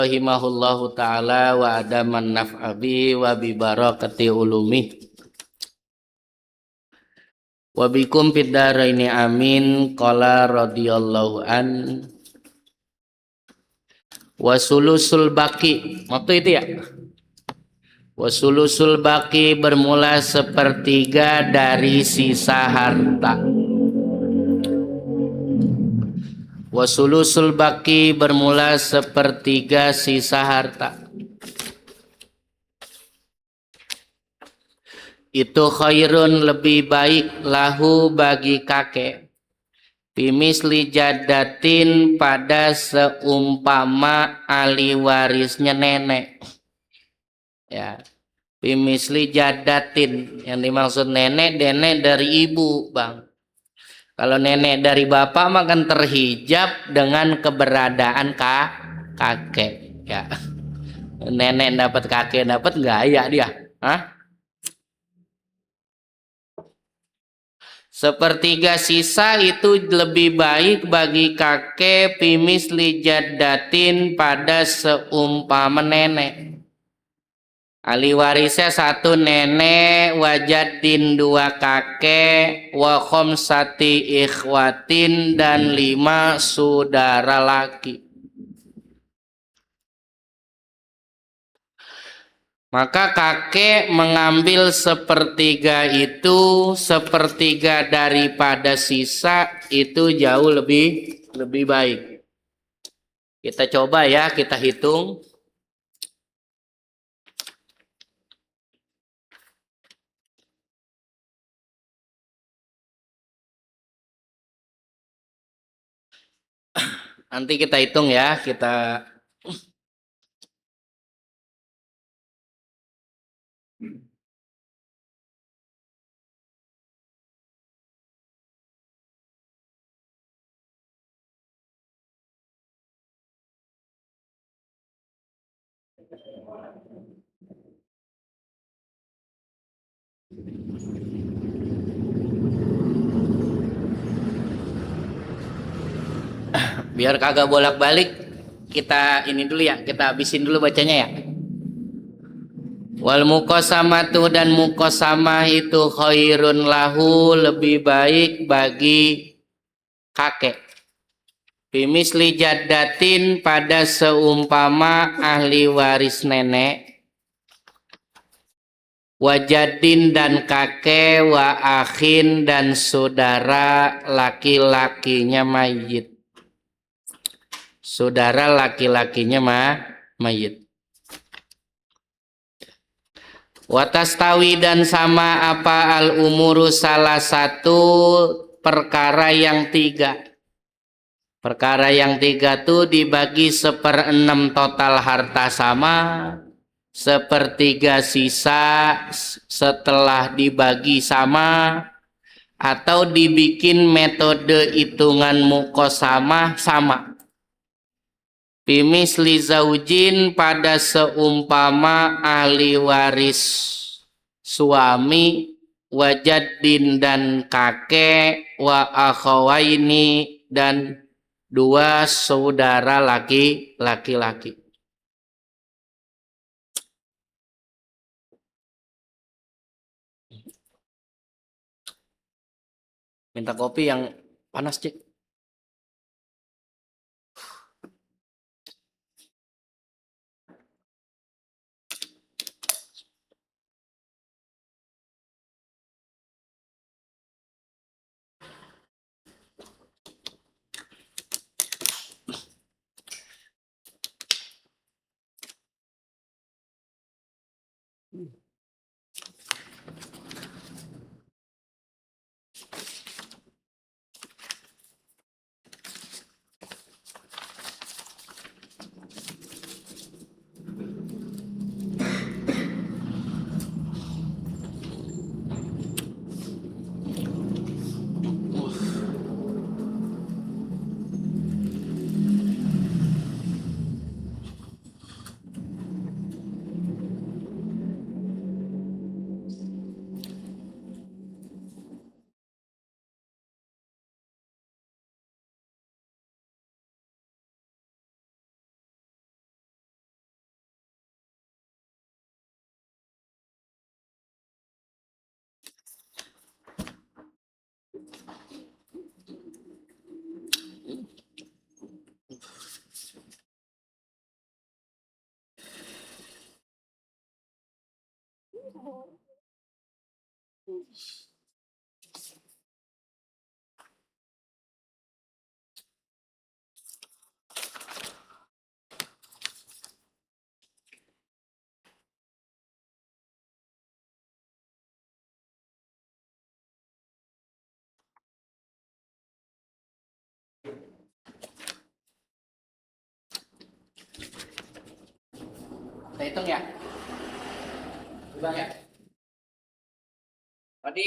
rahimahullahu ta'ala wa adaman naf'abi wa bi barakati ulumi wa bikum fid dharaini amin. Qala radhiyallahu an wa sulusul baqi, waktu itu ya, wa sulusul baqi bermula sepertiga dari sisa harta. Wa sulusul baqi bermula sepertiga sisa harta. Itu khairun lebih baik lahu bagi kakek. Bimisli jadatin pada seumpama ahli warisnya nenek. Ya. Bimisli jadatin, yang dimaksud nenek dari ibu, Bang. Kalau nenek dari bapak mah kan terhijab dengan keberadaan kakek. Ya. Nenek dapat kakek dapat nggak ya dia? Hah? Sepertiga sisa itu lebih baik bagi kakek pimisli jaddatin pada seumpama nenek. Ahli warisnya satu nenek, wajaddin dua kakek, wa khomsati ikhwatin dan 5 saudara laki. Maka kakek mengambil sepertiga itu, sepertiga daripada sisa itu jauh lebih baik. Kita coba ya, kita hitung. Nanti kita hitung ya, kita biar kagak bolak-balik, kita ini dulu ya, kita habisin dulu bacanya ya. Wal muqasamatu dan muqasamah itu khairun lahu lebih baik bagi kakek. Bimisli jaddatin pada seumpama ahli waris nenek, wajadin dan kakek, wa akhin dan saudara laki-lakinya mayit. Saudara laki-lakinya mayit. Watastawi dan sama apa al umuru salah satu perkara yang 3. Perkara yang 3 tuh dibagi 1/6 total harta sama, sepertiga sisa setelah dibagi sama, atau dibikin metode hitungan muqasamah sama. Bimisli zaujin pada seumpama ahli waris suami, wajaddin dan kakek, wa akhawaini dan 2 saudara laki-laki. Minta kopi yang panas, Cik. Kita hitung ya. Coba ya. Tadi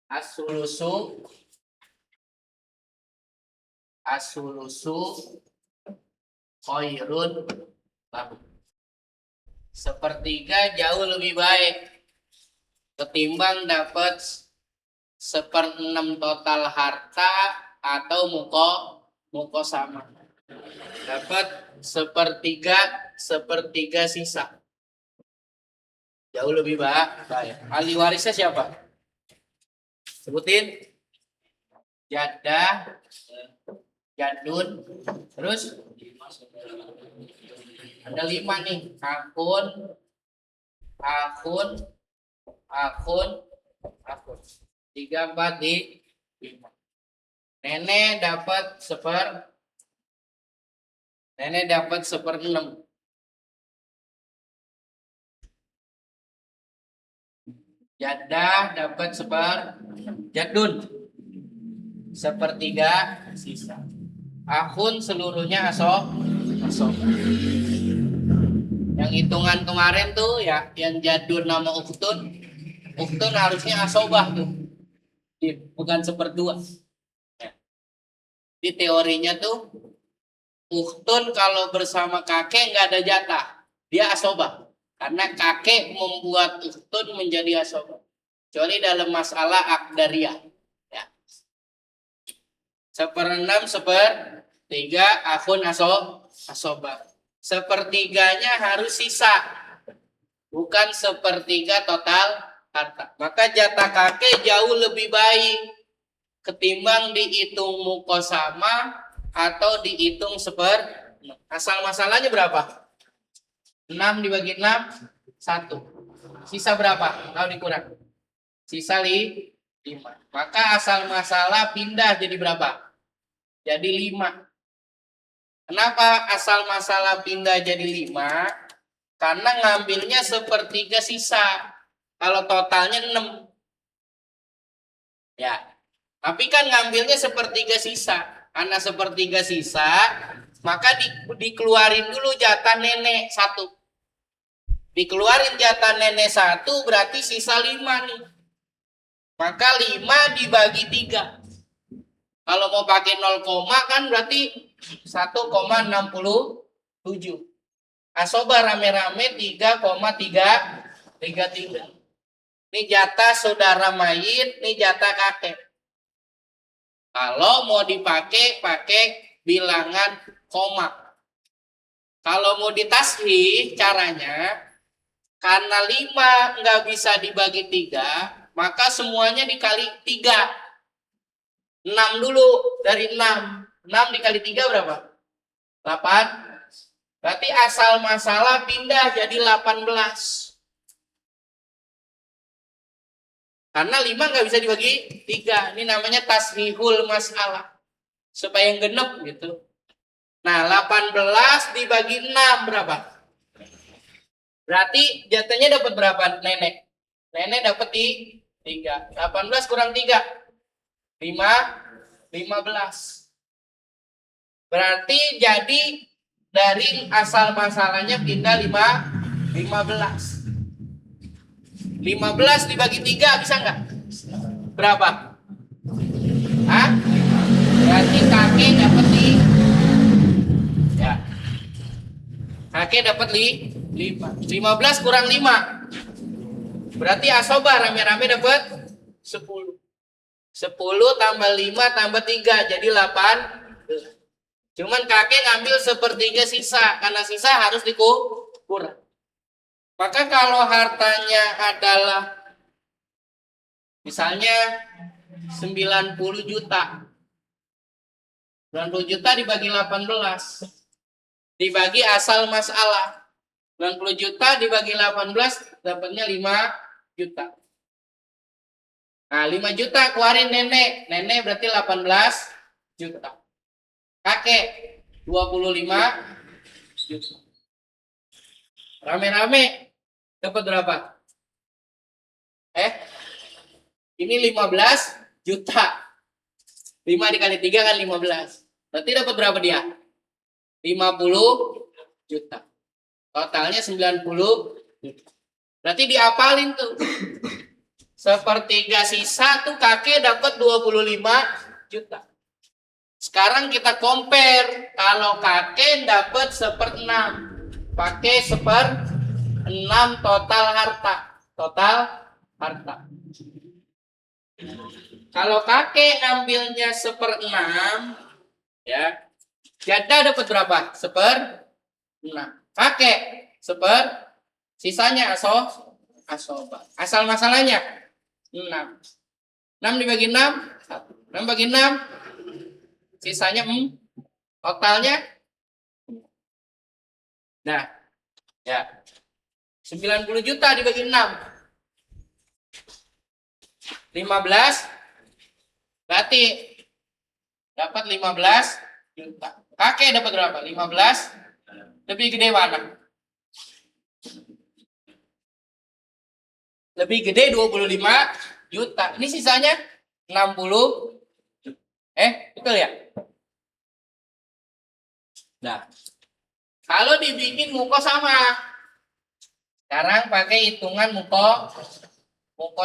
asulusu khairun lahu. Sepertiga jauh lebih baik ketimbang dapat 1/6 total harta atau muko sama. Dapat sepertiga sisa. Jauh lebih baik. Ahli warisnya siapa? Sebutin. Jadah, jadun, terus ada 5 nih. Akun. 3, 4, 5. Nenek dapat 1/6. Jadah dapat jadun 1/3 sisa. Akun seluruhnya asob. Yang hitungan kemarin tuh ya, yang jadun nama uktun harusnya asobah tuh, bukan 1/2. Ya. Di teorinya tuh uktun kalau bersama kakek nggak ada jatah, dia asobah. Karena kakek membuat uktun menjadi asobah. Kecuali dalam masalah akdariyah. Ya. 1/6, 1/3 akun asobah. 1/3-nya harus sisa. Bukan 1/3 total harta. Maka jatah kakek jauh lebih baik ketimbang dihitung mukosama atau dihitung asal masalahnya berapa? 6 dibagi 6, 1. Sisa berapa? Kalau dikurang. Sisa 5. Maka asal masalah pindah jadi berapa? Jadi 5. Kenapa asal masalah pindah jadi 5? Karena ngambilnya 1/3 sisa. Kalau totalnya 6. Ya. Tapi kan ngambilnya 1/3 sisa. Karena 1/3 sisa, maka dikeluarin dulu jatah nenek 1. Dikeluarin jatah nenek 1 berarti sisa 5 nih. Maka 5 dibagi 3. Kalau mau pakai 0, kan berarti 1,67. Asobah rame-rame 3,33. Ini jatah saudara mayit, ini jatah kakek. Kalau mau dipakai, pakai bilangan koma. Kalau mau ditashih caranya, karena 5 nggak bisa dibagi 3, maka semuanya dikali 3. 6 dulu, dari 6. 6 dikali 3 berapa? 8. Berarti asal masalah pindah jadi 18. Karena 5 nggak bisa dibagi 3. Ini namanya tasrihul masalah. Supaya genep gitu. Nah, 18 dibagi 6 berapa? Berarti jatuhnya dapat berapa nenek? Nenek dapat 3. 18 kurang 3. 15. Berarti jadi dari asal masalahnya pindah 15. 15 dibagi 3 bisa nggak? Berapa? Hah? Berarti kakek dapat ya. Kakek dapat 5. 15 kurang 5. Berarti asobah rame-rame dapat 10. 10 tambah 5 tambah 3 jadi 8. Cuman kakek ngambil 1/3 sisa, karena sisa harus dikurang. Maka kalau hartanya adalah misalnya 90 juta. 90 juta dibagi 18. Dibagi asal masalah. 90 juta dibagi 18 dapatnya 5 juta. Nah, 5 juta keluarin nenek. Nenek berarti 18 juta. Kakek 25 juta. Rame-rame dapat berapa? Ini 15 juta. 5 dikali 3 kan 15. Berarti dapat berapa dia? 50 juta. Totalnya 90 juta. Berarti diapalin tuh. Sepertiga sisa tuh kakek dapat 25 juta. Sekarang kita compare. Kalau kakek dapat 1/6. Pakai 1/6 total harta. Total harta. Kalau kakek ngambilnya 1/6, ya, janda dapat berapa? 1/6. Kakek sisanya asoba. Asal masalahnya 6. 6 dibagi 6, 1. 6 bagi 6, sisanya totalnya. Nah, ya. 90 juta dibagi 6. 15. Berarti dapat 15 juta. Kakek dapat berapa? 15. Lebih gede mana? Lebih gede 25 juta. Ini sisanya 60. Betul ya? Nah, kalau dibikin muko sama. Sekarang pakai hitungan muko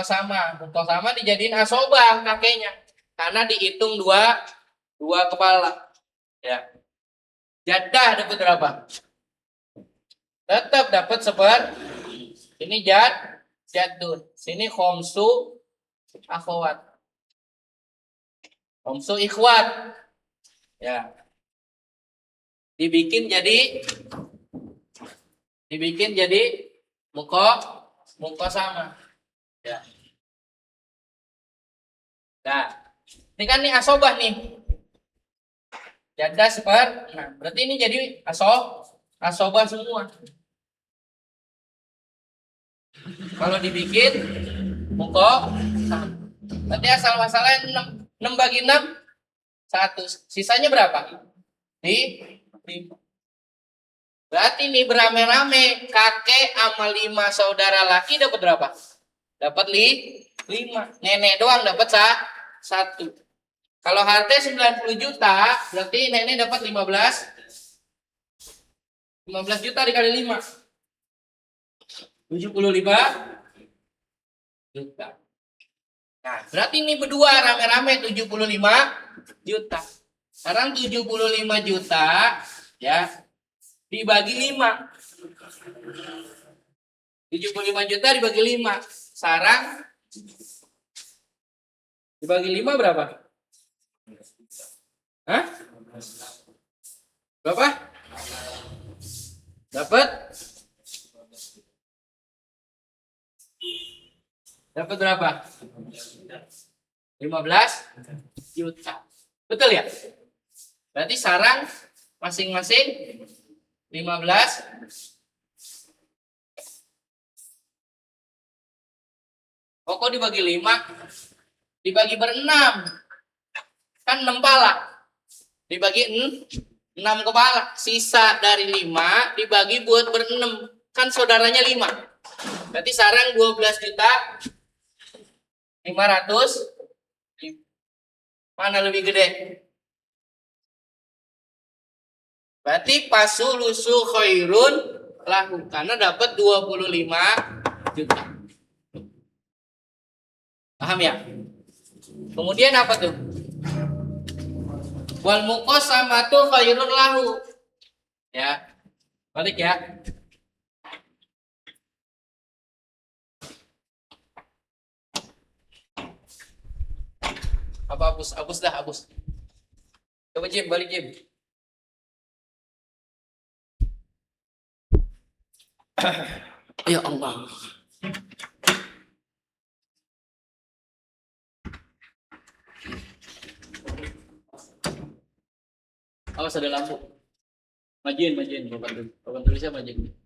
sama. Muko sama dijadiin asobah kakeknya. Karena dihitung dua kepala. Ya. Janda dapat berapa? Tetap dapat 1/4. Ini jadun. Sini khomsu akhwat. Khomsu ikhwat. Ya. Dibikin jadi muko sama. Ya. Nah, ini kan nih asobah nih. Janda 1/6. Berarti ini jadi asobah semua. Kalau dibikin muko sama. Berarti asal masalahnya 6 bagi 6 1. Sisanya berapa? 5. Berarti nih berame-rame kakek sama 5 saudara laki dapat berapa? Dapat 5. Nenek doang dapat 1. Kalau harta 90 juta, berarti nenek dapat 15 juta dikali 5. 75 juta. Nah, berarti ini berdua rame-rame 75 juta. Sekarang 75 juta ya dibagi 5. 75 juta dibagi 5. Sekarang dibagi 5 berapa? Hah? Berapa? Dapat berapa? 15 juta. Betul ya? Berarti sarang masing-masing 15. Kok dibagi 5? Dibagi ber-6. Kan 6 kepala. Dibagi 6 kepala. Sisa dari 5 dibagi buat ber-6. Kan saudaranya 5. Berarti sarang 12 juta 500. Mana lebih gede? Berarti pasulusu khairun lahu. Karena dapat 25 juta. Paham ya? Kemudian apa tuh? Wal muqasamatu khairun lahu. Ya. Balik ya. Apa hapus dah. Coba Jim, balik Jim. Ya Allah. Awas ada lampu. Majuin. Papan tulisnya majuin.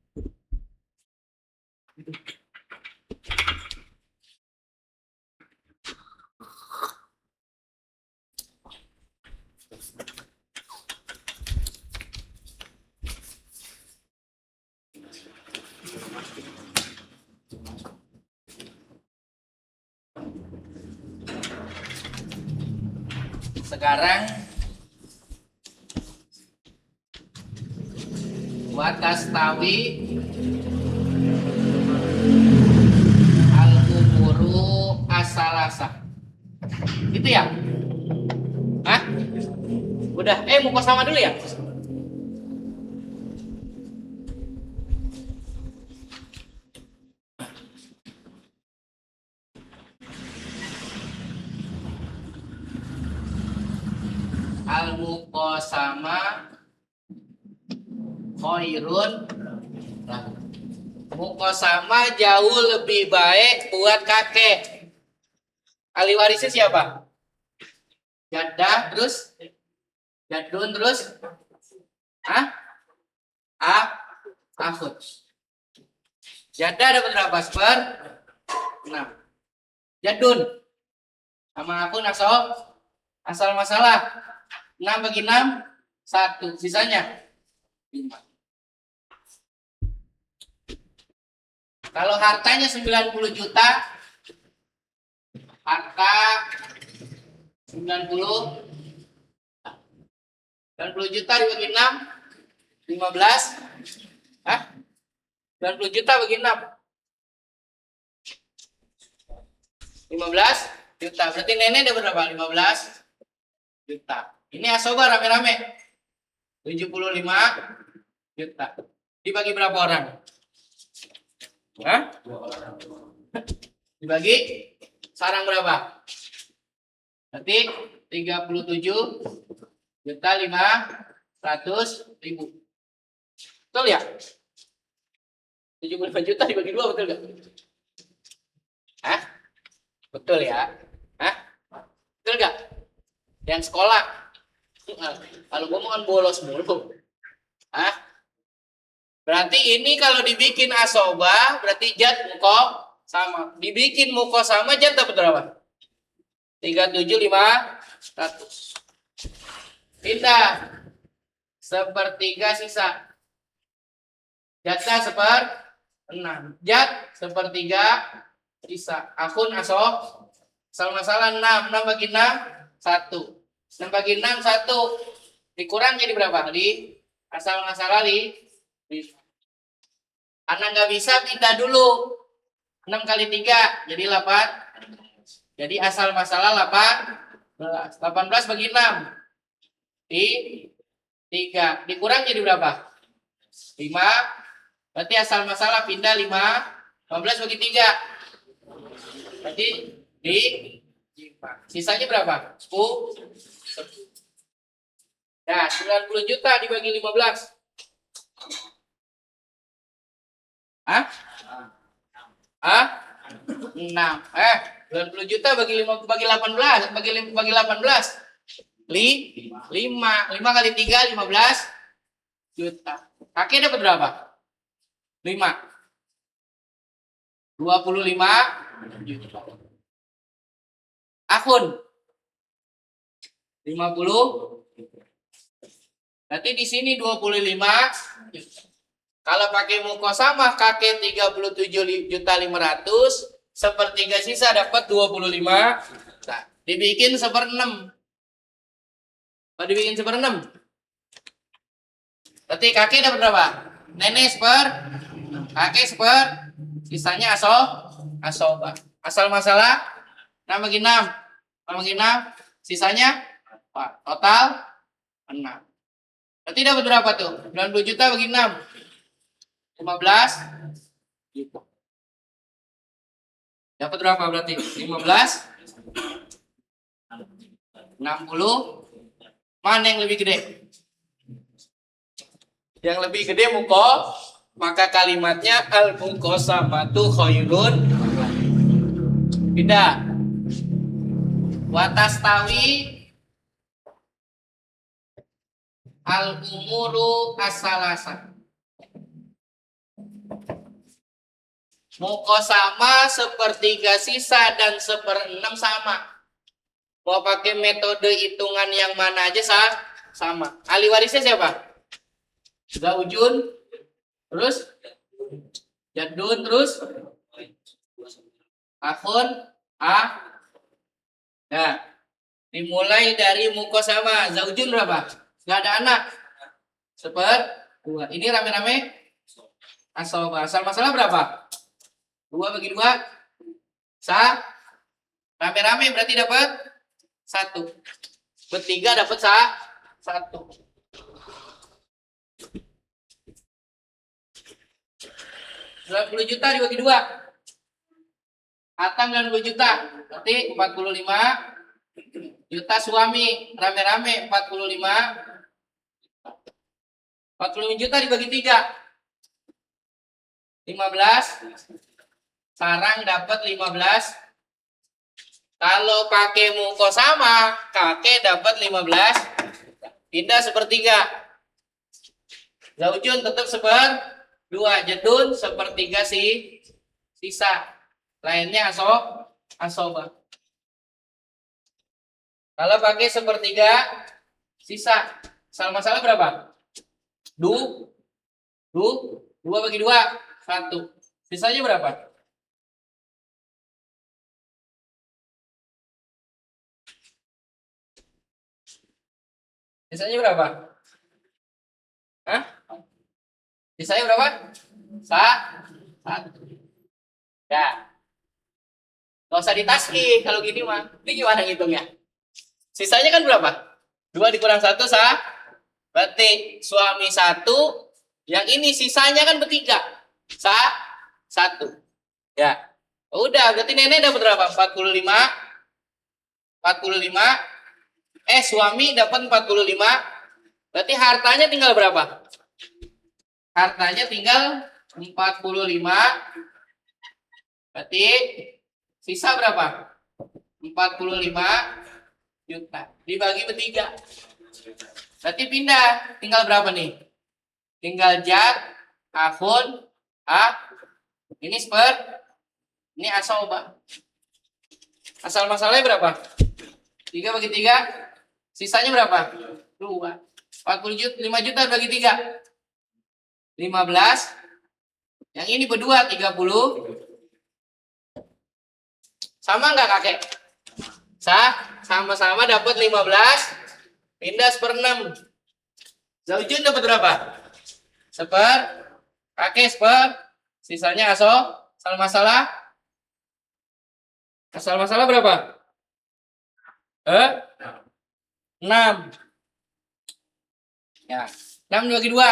Sekarang watastawi al-umuru asalasa. Itu ya? Hah? Udah, muka sama dulu ya? Al-muqasama khairun. Nah, muqasama jauh lebih baik buat kakek. Ahli warisnya siapa? Jaddah, terus Jadun, terus Akhud. Jaddah dapat berapa? 6. Jadun sama Akhud asal masalah 6 bagi 6 1, sisanya 5. Kalau hartanya 90 juta, harta 90 juta dibagi 6 15. 90 juta bagi 6 15 juta. Berarti nenek dapat berapa? 15 juta. Ini asoba rame-rame 75 juta. Dibagi berapa orang? Dibagi sarang berapa? Berarti 37 juta 500.000. Betul ya? 75 juta dibagi 2, betul gak? Betul ya? Betul gak? Yang sekolah. Kalau gue mau kan bolos mulu. Berarti ini kalau dibikin asoba, berarti jad muko sama. Dibikin muko sama, jad dapat berapa? 37.500. Pindah 1/3 sisa. Jatah 1/6. Jad 1/3 sisa. Akun asal masalah 6. 6 bagi 6 1. 6 bagi 6 1. Dikurang jadi berapa? Di asal masalah di anak nggak bisa pindah dulu. 6 kali 3 jadi 8. Jadi asal masalah 18. 18 bagi 6 di 3. Dikurang jadi berapa? 5. Berarti asal masalah pindah 5. 15 bagi 3. Berarti di 5. Sisanya berapa? 10. Nah, 90 juta dibagi 15. 6. 90 juta bagi 18. Bagi 18. 5 kali 3 15 juta. Kakek dapat berapa? 5. 25 juta. Akun 50. Berarti di sini 25 juta. Kalau pakai mukosama kakek 37.500, 1/3 sisa dapat 25. Nah, dibikin 1/6. Kalau dibikin 1/6, berarti kakek dapat berapa? Nenek kakek sisanya asoba. Asal masalah 6 bagi 6. 6 bagi 6, sisanya total 6. Berarti dapat berapa tuh? 90 juta bagi 6. 15 juta. Dapat berapa berarti? 15 60. Mana yang lebih gede? Yang lebih gede muko, maka kalimatnya al-muqasamatu khairun. Pindah. Watastawi al-umuru asalasa. Mukosama sepertiga sisa dan seperenam sama. Mau pakai metode hitungan yang mana aja sama. Ahli warisnya siapa? Zaujun, terus Jadun, terus Akhun, Nah, dimulai dari mukosama. Zaujun berapa? Nggak ada anak. Dua. Ini rame-rame asoba. Asal masalah berapa? 2 bagi 2. Rame-rame berarti dapat 1. Bertiga dapat 1. 90 juta dibagi 2. Atang 90 juta. Berarti 45 juta suami. Rame-rame 45 juta dibagi 3. 15. Sarang dapat 15. Kalau pakai mukosama, kakek dapat 15. Pindah sepertiga. Zaujun tetap 2. Jadun sepertiga sisa. Lainnya asoba. Kalau pakai sepertiga sisa, asal masalah berapa? 2 bagi 2, 1. Sisanya berapa? Sisanya berapa? Hah? Sisanya berapa? 1. Ya. Gak usah ditaski kalau gini mah. Ini gimana ngitungnya? Sisanya kan berapa? 2 dikurang 1 berarti suami 1. Yang ini sisanya kan bertiga. 1. Ya. Udah, berarti nenek dapat berapa? 45. Suami dapat 45. Berarti hartanya tinggal berapa? Hartanya tinggal 45. Berarti sisa berapa? 45 juta. Dibagi bertiga. Berarti pindah. Tinggal berapa nih? Tinggal jad, akhun, ini ini asoba. Asal masalahnya berapa? 3 bagi 3. Sisanya berapa? 2. 40 juta, 5 juta bagi 3. 15. Yang ini berdua 30. Sama nggak kakek? Sama-sama dapat 15. Pindah 1/6. Zaujun dapat berapa? Kakek sisanya asal masalah. Asal masalah berapa? 6. Ya, 6 bagi 2.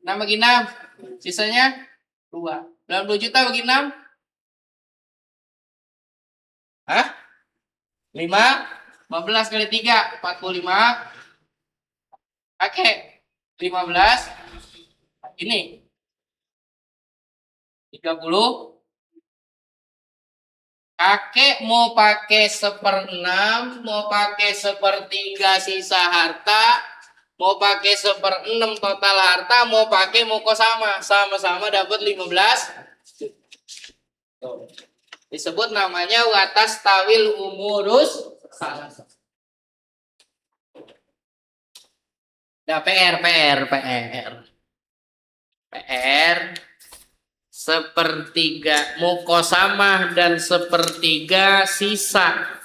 6 bagi 6. Sisanya 2. 90 juta bagi 6. 5. 15 kali 3. 45. Kakek 15. Ini 30. Kakek mau pakai 1/6, mau pakai 1/3 sisa harta, mau pakai 1/6 total harta, mau pakai mukosama. Sama-sama dapat 15. Disebut namanya watas tawil umurus salah. Nah, PR. Sepertiga mukosama dan sepertiga sisa.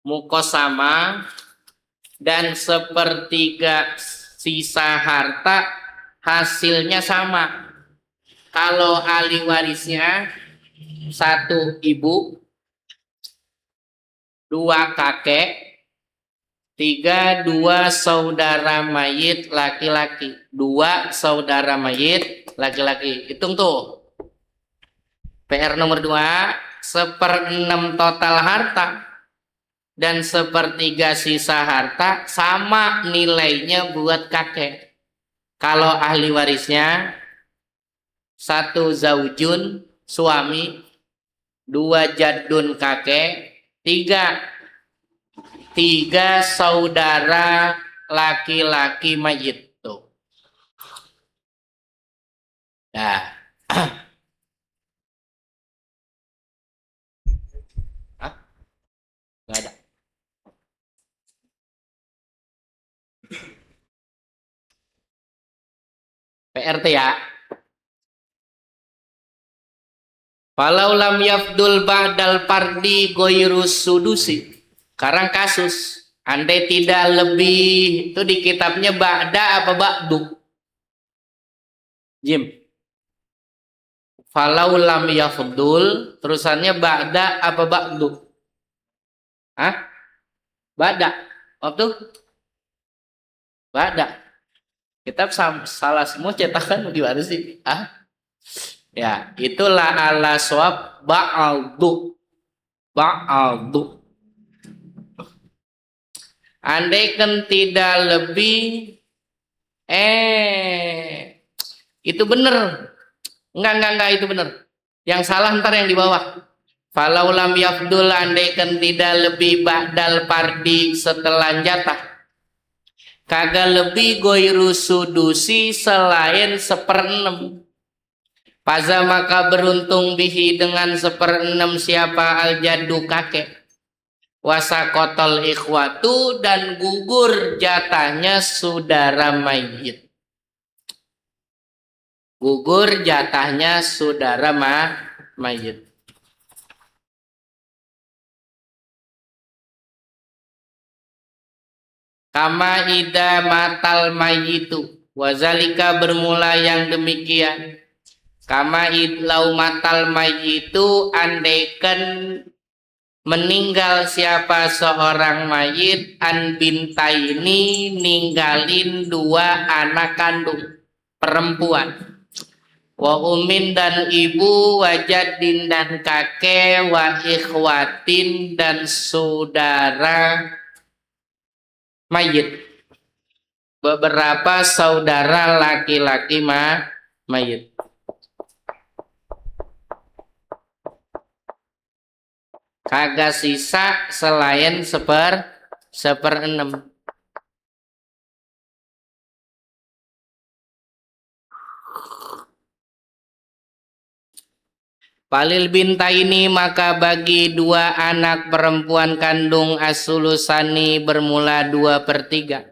Mukosama dan sepertiga sisa harta hasilnya sama. Kalau ahli warisnya 1 ibu, 2 kakek, 3 2 saudara mayit laki-laki. 2 saudara mayit laki-laki. Hitung tuh. PR nomor 2, 1/6 total harta dan 1/3 sisa harta sama nilainya buat kakek. Kalau ahli warisnya 1 zaujun suami, 2 jadun kakek, 3 saudara laki-laki mayit tuh. Nah, PRT ya. Walau lam yafdul ba'dal pardi goirus sudusi. Sekarang kasus. Andai tidak lebih, itu di kitabnya ba'da apa ba'du? Jim. Falau lam yafdul, terusannya ba'da apa ba'du? Hah? Ba'da. Waktu? Ba'da. Kitab salah semua cetakan gimana sih? Ah? Ya, itulah ala swab ba'du. Ba'du. Andaikan tidak lebih itu benar. Enggak itu benar. Yang salah ntar yang di bawah. Falau lam yafdul andaikan tidak lebih ba'dal pardi setelah jatah. Kagak lebih goiru sudusi selain 1/6. Paza maka beruntung bihi dengan 1/6 siapa al jadu kakek. Wasa kotol ikhwatu dan gugur jatahnya saudara mayit. Gugur jatahnya saudara mayit. Kama ida matal mayitu. Wazalika bermula yang demikian. Kama idlau matal mayitu andaikan meninggal siapa seorang mayit an bintaini ninggalin 2 anak kandung perempuan. Wa umin dan ibu, wajadin dan kakek, wa ikhwatin dan saudara mayit. Beberapa saudara laki-laki mayit. Kagak sisa selain 1/6. Palil binta ini maka bagi 2 anak perempuan kandung asulusani bermula 2/3.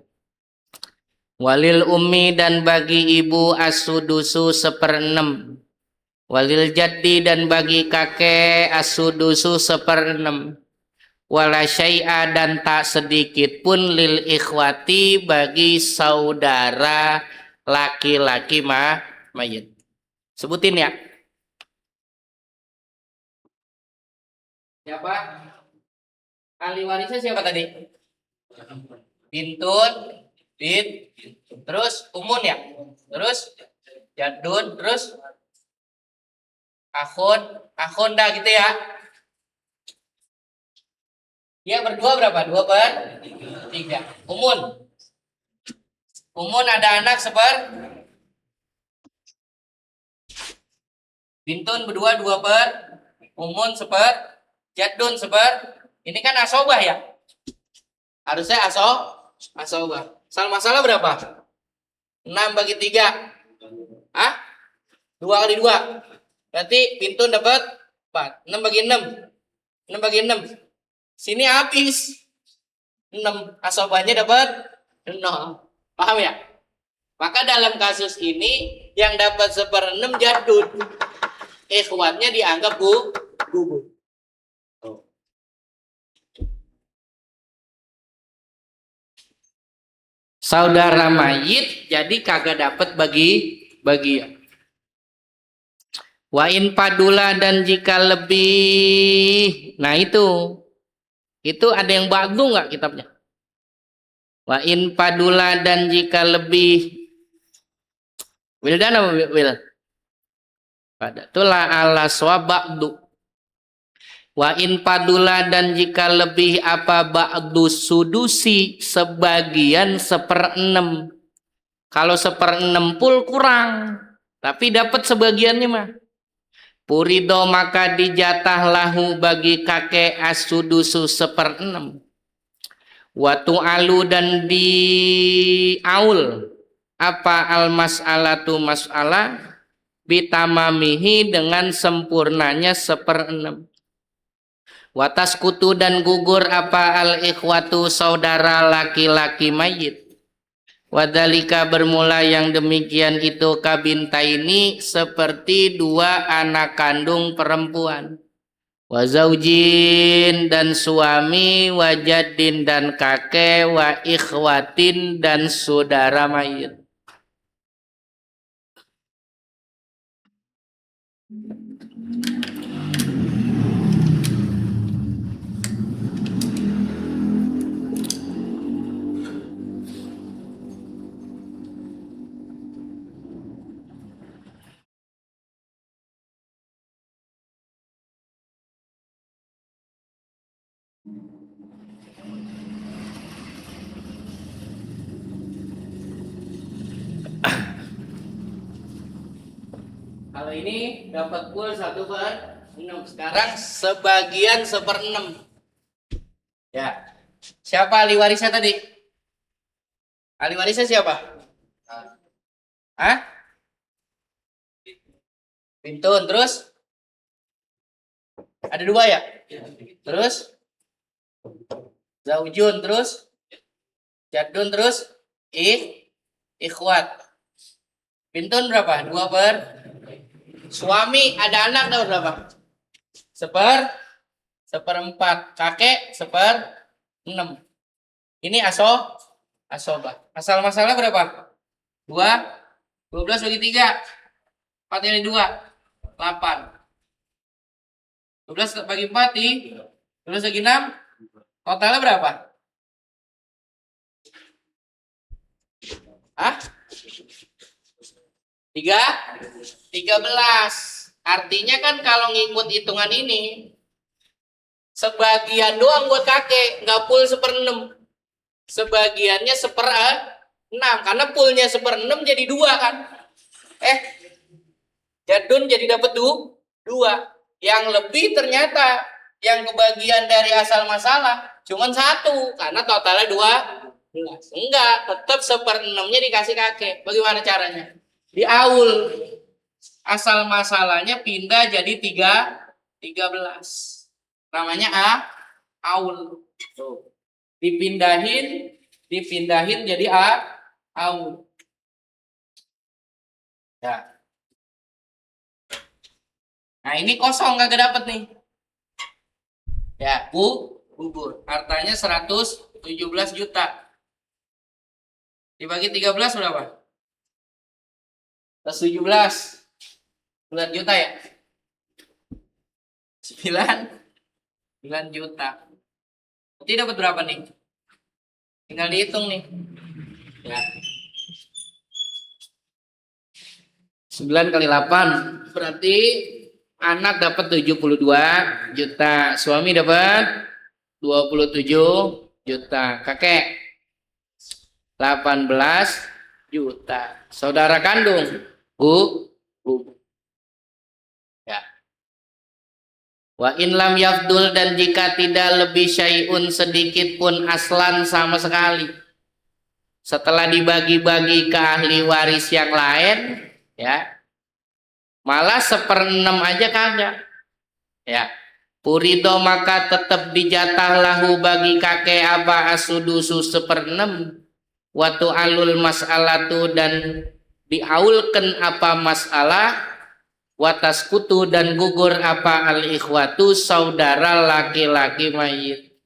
Walil ummi dan bagi ibu asudusu 1/6. Walil jaddi dan bagi kakek asudusu 1/6. Wala syai'a dan tak sedikit pun lil ikhwati bagi saudara laki-laki mayit. Sebutin ya. Siapa? Ahli warisnya siapa tadi? Bintun, terus umun ya. Terus jadun, terus akhun dah gitu ya. Dia berdua berapa? 2/3. Umun ada anak Bintun berdua 2/, umun 1/, jadun 1/. Ini kan asobah ya. Harusnya asobah. Masalah berapa? 6/3. Hah? 2 kali 2. Berarti Bintun dapat 4. 6/6. 6/6. Sini habis 6. Asobahnya dapat 0. Paham ya? Maka dalam kasus ini yang dapat 1/6 jadun. Ikhwatnya dianggap gugur. Saudara mayit jadi kagak dapat bagian. Wa in padula dan jika lebih. Nah itu ada yang bagus nggak kitabnya? Wa in padula dan jika lebih. Wildan apa wil? Pada itulah ala swabakdu. Wa in padula dan jika lebih apa ba'du sudusi sebagian 1/6. Kalau 1/6 pul kurang, tapi dapat sebagiannya mah. Purido maka dijatah lahu bagi kakek asudusu 1/6. Watu alu dan diaul apa al mas'alatu mas'alah bitamamihi dengan sempurnanya 1/6. Watas kutu dan gugur apa al ikhwatu saudara laki-laki mayit. Wadalika bermula yang demikian itu kabintaini seperti dua anak kandung perempuan. Wazaujin dan suami, wajadin dan kakek, wa ikhwatin dan saudara mayit. Kalau ini dapat full 1/6. Sekarang sebagian 1/6. Ya. Siapa ahli warisnya tadi? Ahli warisnya siapa? Hah? Bintun. Terus? Ada 2 ya? Terus? Zaujun. Terus? Jadun. Terus? Ikhwat. Bintun berapa? 2 per. Suami ada anak tahu berapa? 1/4. Kakek 1/6. Ini asobah. Asal masalah berapa? 12 bagi 3. 4 kali 2. 8. 12 bagi 4 di 12 bagi 6. Totalnya berapa? Hah? 13. Artinya kan kalau ngikut hitungan ini sebagian doang buat kakek, nggak full 1/6. Sebagiannya 1/6 karena fullnya 1/6 jadi 2 kan. Jadun jadi dapat 2. Yang lebih ternyata yang kebagian dari asal masalah cuman 1 karena totalnya 12. Enggak, tetap 1/6-nya dikasih kakek. Bagaimana caranya? Diaul. Asal masalahnya pindah jadi 13. Namanya aul. Tuh. Dipindahin jadi aul. Ya. Nah, ini kosong kagak dapat nih. Ya, gugur. Hartanya 117 juta. Dibagi 13 berapa? 117 juta ya? 9 juta. Berarti dapat berapa nih? Tinggal dihitung nih. Ya. 9 kali 8 berarti anak dapat 72 juta, suami dapat 27 juta, kakek 18 juta, saudara kandung ya. Wa in lam yafdul, dan jika tidak lebih syai'un sedikit pun aslan sama sekali setelah dibagi-bagi ke ahli waris yang lain, ya, malah 1/6 aja kagak, ya, purido maka tetap dijatah lahu bagi kakek apa asudusu 1/6 watu alul mas'alatu, dan diaulkan apa masalah, watas kutu dan gugur apa al ikhwatu saudara laki-laki mayit.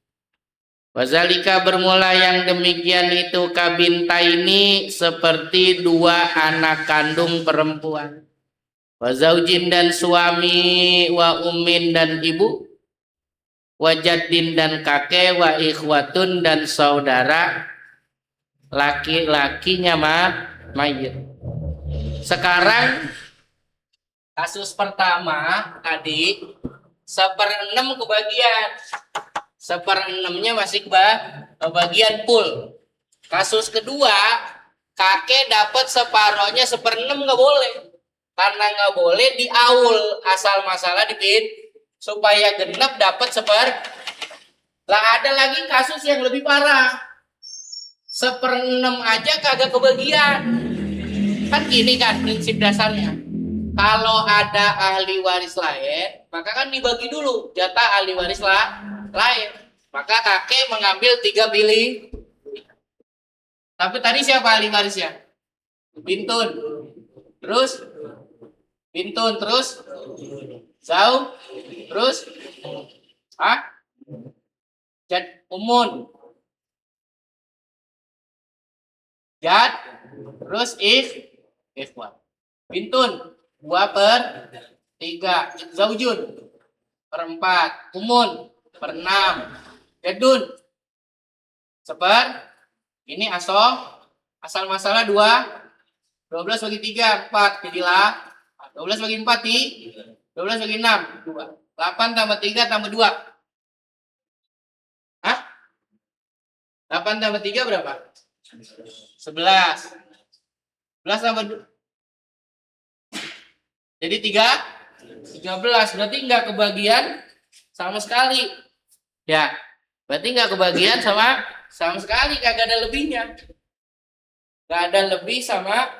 Wazalika bermula yang demikian itu kabintaini seperti 2 anak kandung perempuan. Wazaujin dan suami, wa ummin dan ibu, wajadin dan kakek, wa ikhwatun dan saudara laki-lakinya mayit. Sekarang kasus pertama tadi 1/6 kebagian, 1/6-nya masih kebagian full. Kasus kedua kakek dapat separohnya 1/6, nggak boleh, karena nggak boleh diaul, asal masalah dipin supaya genap dapat 1/. Lah ada lagi kasus yang lebih parah, 1/6 aja kagak kebagian. Kan gini kan prinsip dasarnya, kalau ada ahli waris lain maka kan dibagi dulu jatah ahli waris lain. Maka kakek mengambil 3 pilih. Tapi tadi siapa ahli warisnya? Bintun. Terus Bintun, terus Zau, terus Jad Umun. Jad, terus Ikhwan. Bintun 2/3. Zaujun 4. Umun 6. Jadun ini asal masalah 12 bagi 3 4, jadilah 12 bagi 4 12 bagi 6 2. 8 tambah 3 tambah 2. 8 tambah 3 berapa? 11. 11 tambah 2. Jadi 13. Berarti nggak kebagian sama sekali. Ya, berarti nggak kebagian sama sekali, kagak ada lebihnya. Nggak ada lebih sama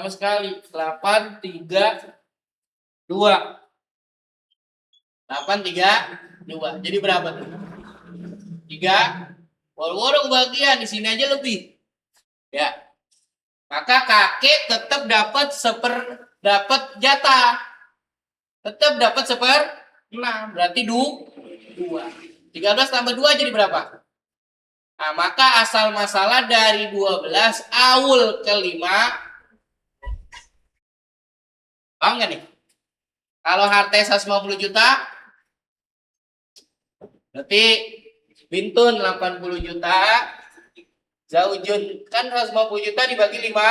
sekali. 8, 3, 2. 8, 3, 2. Jadi berapa tuh? 3. Walaupun kebagian, di sini aja lebih. Ya. Maka kakek tetap dapat jatah. Tetap dapat 1/6. Berarti 2. 13 tambah 2 jadi berapa? Nah, maka asal masalah dari 12 aul kelima. Paham nggak nih? Kalau harta 150 juta, berarti Bintun 80 juta, Zaujun kan 150 juta dibagi 5,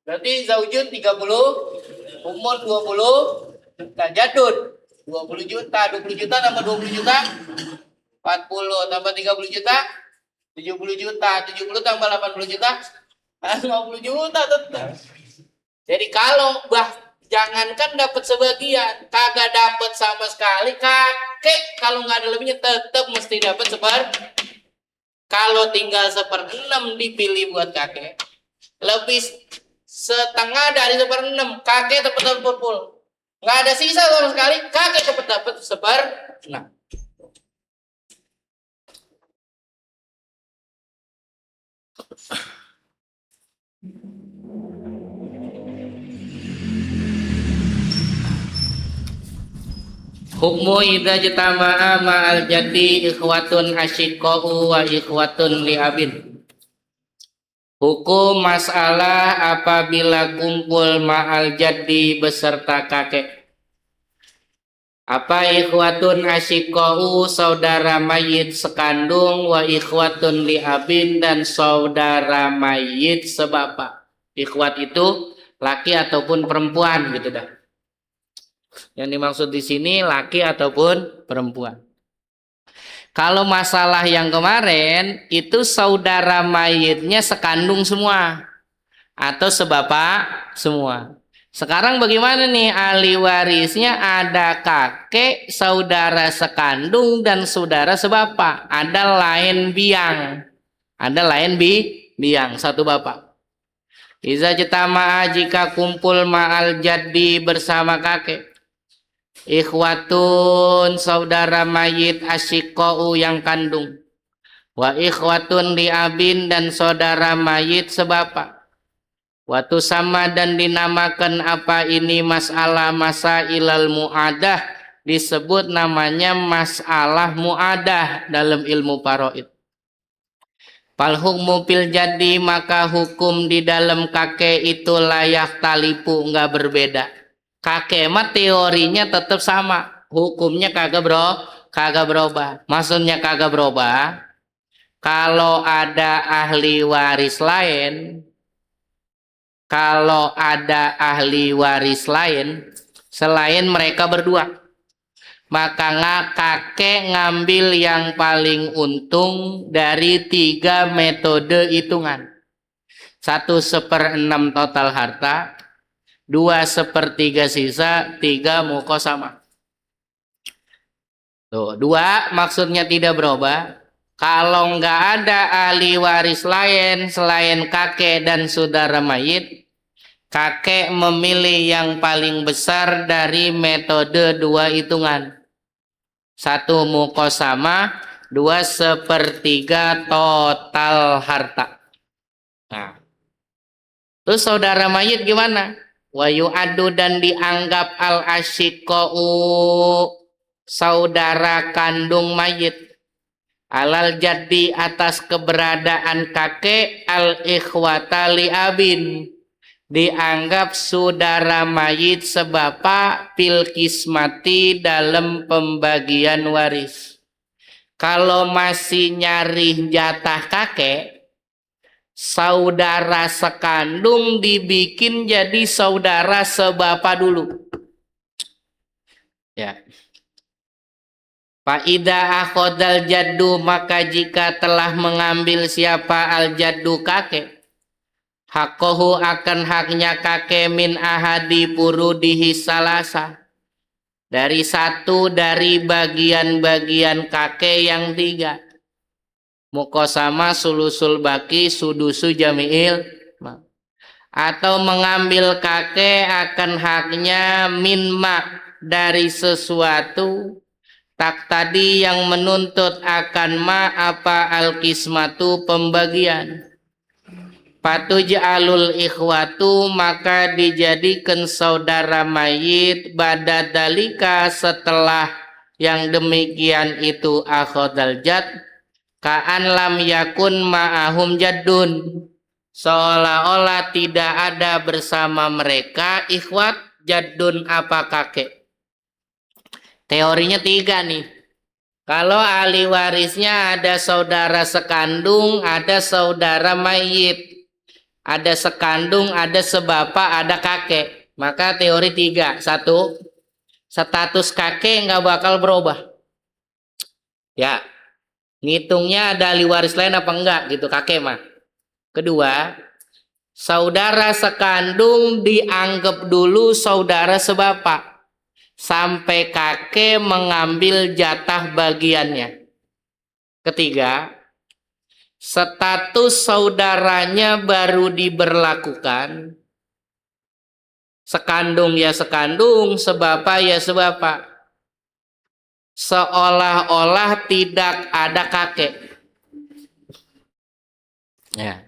berarti Zaujun 30, Umur 20, Jadun 20 juta, 20 juta tambah 20 juta 40, tambah 30 juta 70 juta, 70 tambah 80 juta 50 juta tetap. Jadi kalau jangankan dapat sebagian, kagak dapat sama sekali, kakek kalau nggak ada lebihnya tetap mesti dapat kalau tinggal 1/6 dipilih buat kakek, lebih setengah dari 1/6 kakek dapat full. Nggak ada sisa sama sekali, kakek dapat 1/6. Hukmu idza jatama'a ma'al jaddi ikhwatun asyiqau wa ikhwatun li'abin. Hukum masalah apabila kumpul ma'al jaddi beserta kakek. Apa ikhwatun asyiqau saudara mayit sekandung, wa ikhwatun li'abin dan saudara mayit sebapak. Ikhwat itu laki ataupun perempuan gitu dah. Yang dimaksud di sini laki ataupun perempuan. Kalau masalah yang kemarin itu saudara mayitnya sekandung semua atau sebapak semua. Sekarang bagaimana nih, ahli warisnya ada kakek, saudara sekandung dan saudara sebapak. Ada lain biang. Ada lain biang satu bapak. Iza jatama'a jika kumpul ma'al jaddi bersama kakek. Ikhwatun saudara mayit asyiqau yang kandung, wa ikhwatun liabin dan saudara mayit sebapak. Watu sama dan dinamakan apa ini masalah masailal mu'adah, disebut namanya masalah mu'adah dalam ilmu faraid. Fal hukmu fil jadi maka hukum di dalam kakek itu layak talipu, enggak berbeda. Kakek mah teorinya tetap sama, hukumnya kagak berubah. Maksudnya kagak berubah, kalau ada ahli waris lain, selain mereka berdua, maka kakek ngambil yang paling untung dari 3 metode hitungan. 1/6 total harta, 2/3 sisa, 3 mukosama. Tuh, 2 maksudnya tidak berubah. Kalau nggak ada ahli waris lain selain kakek dan saudara mayit, kakek memilih yang paling besar dari metode 2 hitungan. 1 mukosama, 2/3 total harta. Nah, terus saudara mayit gimana? Wa yu'addu dan dianggap al asyiqau saudara kandung mayit alal jaddi atas keberadaan kakek al ikhwata li abin dianggap saudara mayit sebapa fil kismati dalam pembagian waris. Kalau masih nyari jatah kakek, saudara sekandung dibikin jadi saudara sebapa dulu. Ya. Faida akhodal jaddu maka jika telah mengambil siapa al jaddu kakek, hakohu akan haknya kakek min ahadi purudihi salasa. Dari satu dari bagian-bagian kakek yang tiga. Mukosama sulusul baki sudusu jami'il. Atau mengambil kakek akan haknya minma dari sesuatu. Tak tadi yang menuntut akan ma apa al-kismatu pembagian. Fatuj'alul ikhwatu maka dijadikan saudara mayit badadalika setelah yang demikian itu akhodal jad ka'an lam yakun ma'ahum jaddun seolah-olah tidak ada bersama mereka ikhwat jaddun apa kakek. Teorinya tiga nih. Kalau ahli warisnya ada saudara sekandung, ada saudara mayit. Ada sekandung, ada sebapa, ada kakek. Maka teori tiga. Satu, status kakek nggak bakal berubah. Ya, ngitungnya ada ahli waris lain apa enggak gitu kakek mah. Kedua, saudara sekandung dianggap dulu saudara sebapa. Sampai kakek mengambil jatah bagiannya. Ketiga, status saudaranya baru diberlakukan. Sekandung ya sekandung, sebapa ya sebapa. Seolah-olah tidak ada kakek. Ya.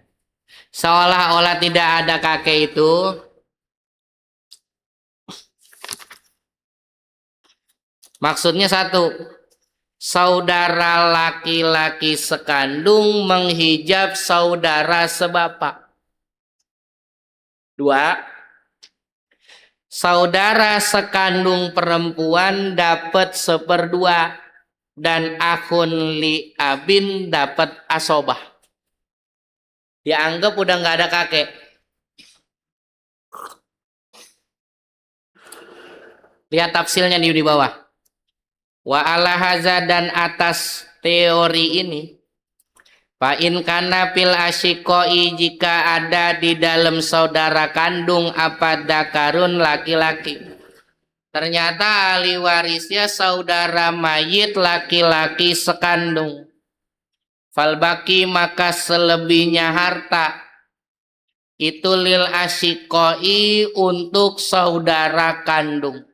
Seolah-olah tidak ada kakek itu maksudnya satu, saudara laki-laki sekandung menghijab saudara sebapa. Dua, saudara sekandung perempuan dapat seperdua dan akhun li abin dapat asobah. Dianggap udah nggak ada kakek. Lihat tafsirnya di bawah. Wa ala haza dan atas teori ini fa in kana fil asyiqai jika ada di dalam saudara kandung apa dakarun laki-laki. Ternyata ahli warisnya saudara mayit laki-laki sekandung. Fal baki maka selebihnya harta itu lil asyiqai untuk saudara kandung.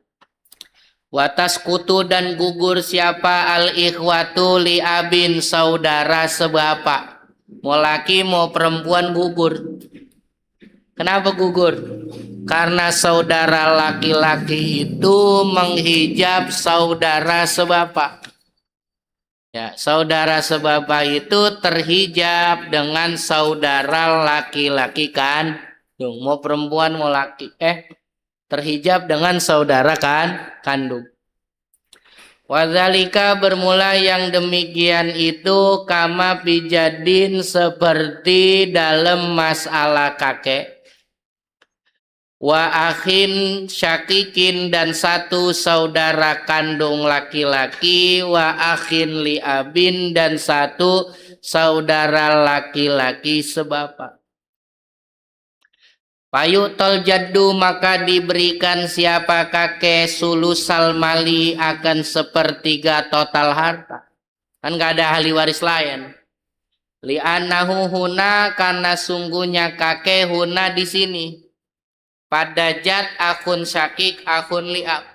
Watas kutu dan gugur siapa al ikhwatu li abin saudara sebapa. Mau laki mau perempuan gugur. Kenapa gugur? Karena saudara laki-laki itu menghijab saudara sebapa. Ya, saudara sebapa itu terhijab dengan saudara laki-laki kan. Mau perempuan mau laki. Terhijab dengan saudara kan kandung. Wadzalika bermula yang demikian itu kama bijadin seperti dalam masalah kakek. Wa akhin syakikin dan satu saudara kandung laki-laki wa akhin liabin dan satu saudara laki-laki sebapa. Payutol jaddu maka diberikan siapa kakek sulusal mali akan sepertiga total harta. Kan gak ada ahli waris lain. Li'annahu huna karena sungguhnya kakek huna di sini. Pada jad akun syakik akun li'ab.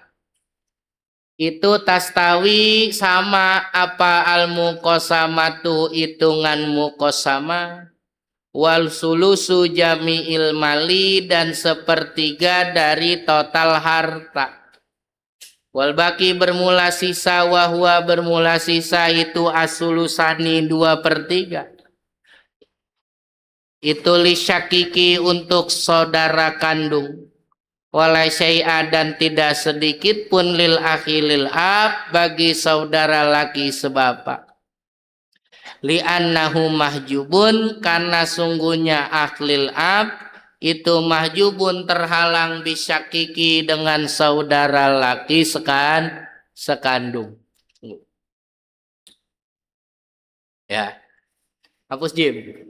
Itu tastawi sama apa al muqosamatu hitungan muqosama. wal sulusu jami'il mali, dan sepertiga dari total harta. Wal baki bermula sisa, wahwa bermula sisa itu asulusani 2/3. Itu li syakiki untuk saudara kandung. Wala syai'a dan tidak sedikit pun lil akhi lil ab bagi saudara laki sebapak. Li'annahu mahjubun karena sungguhnya akhlil ab itu mahjubun terhalang bisyakiki dengan saudara laki sekandung. Ya. Hapus Jim.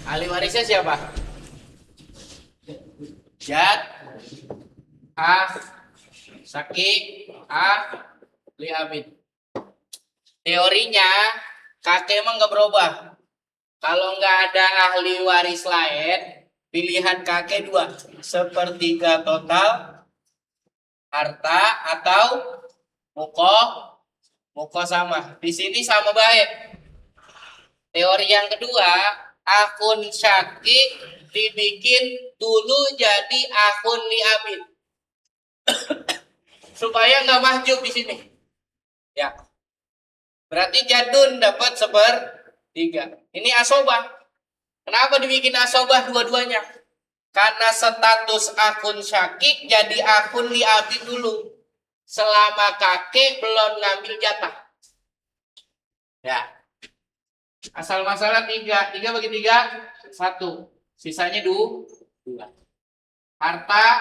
Ahli warisnya siapa? Jad, Saki, Li Abid. Teorinya kakek emang nggak berubah. Kalau nggak ada ahli waris lain, pilihan kakek 2, sepertiga total harta atau muko sama. Di sini sama baik. Teori yang kedua, akun Syakik dibikin dulu jadi akun Li Abid. Supaya nggak mahjub di sini. Ya. Berarti jadun dapat 1/3. Ini asobah. Kenapa dibikin asobah dua-duanya? Karena status akun Syakik jadi akun Li Abid dulu. Selama kakek belum ngambil jatah. Ya. Asal masalah 3 bagi 3 1, sisanya 2. Harta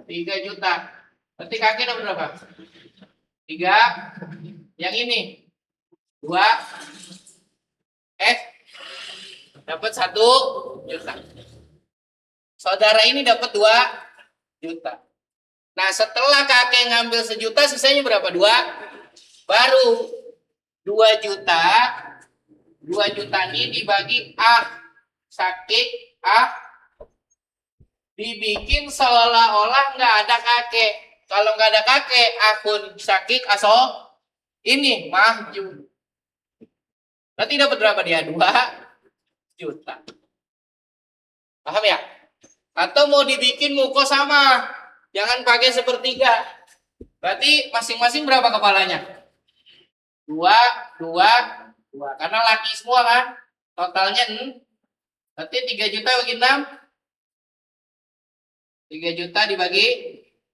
3 juta. Berarti kakek dapat berapa? 3. Yang ini 2. Dapat 1 juta. Saudara ini dapat 2 juta. Nah, setelah kakek ngambil 1 juta, sisanya berapa? 2. Baru 2 juta. 2 juta ini dibagi Sakik dibikin seolah-olah nggak ada kakek. Kalau nggak ada kakek, akun Sakik ini mahjub. Berarti dapat berapa dia? 2 juta. Paham ya? Atau mau dibikin muko sama, jangan pakai sepertiga. Berarti masing-masing berapa kepalanya? 2. Karena laki semua kan, totalnya 6. Berarti 3 juta bagi 6. 3 juta dibagi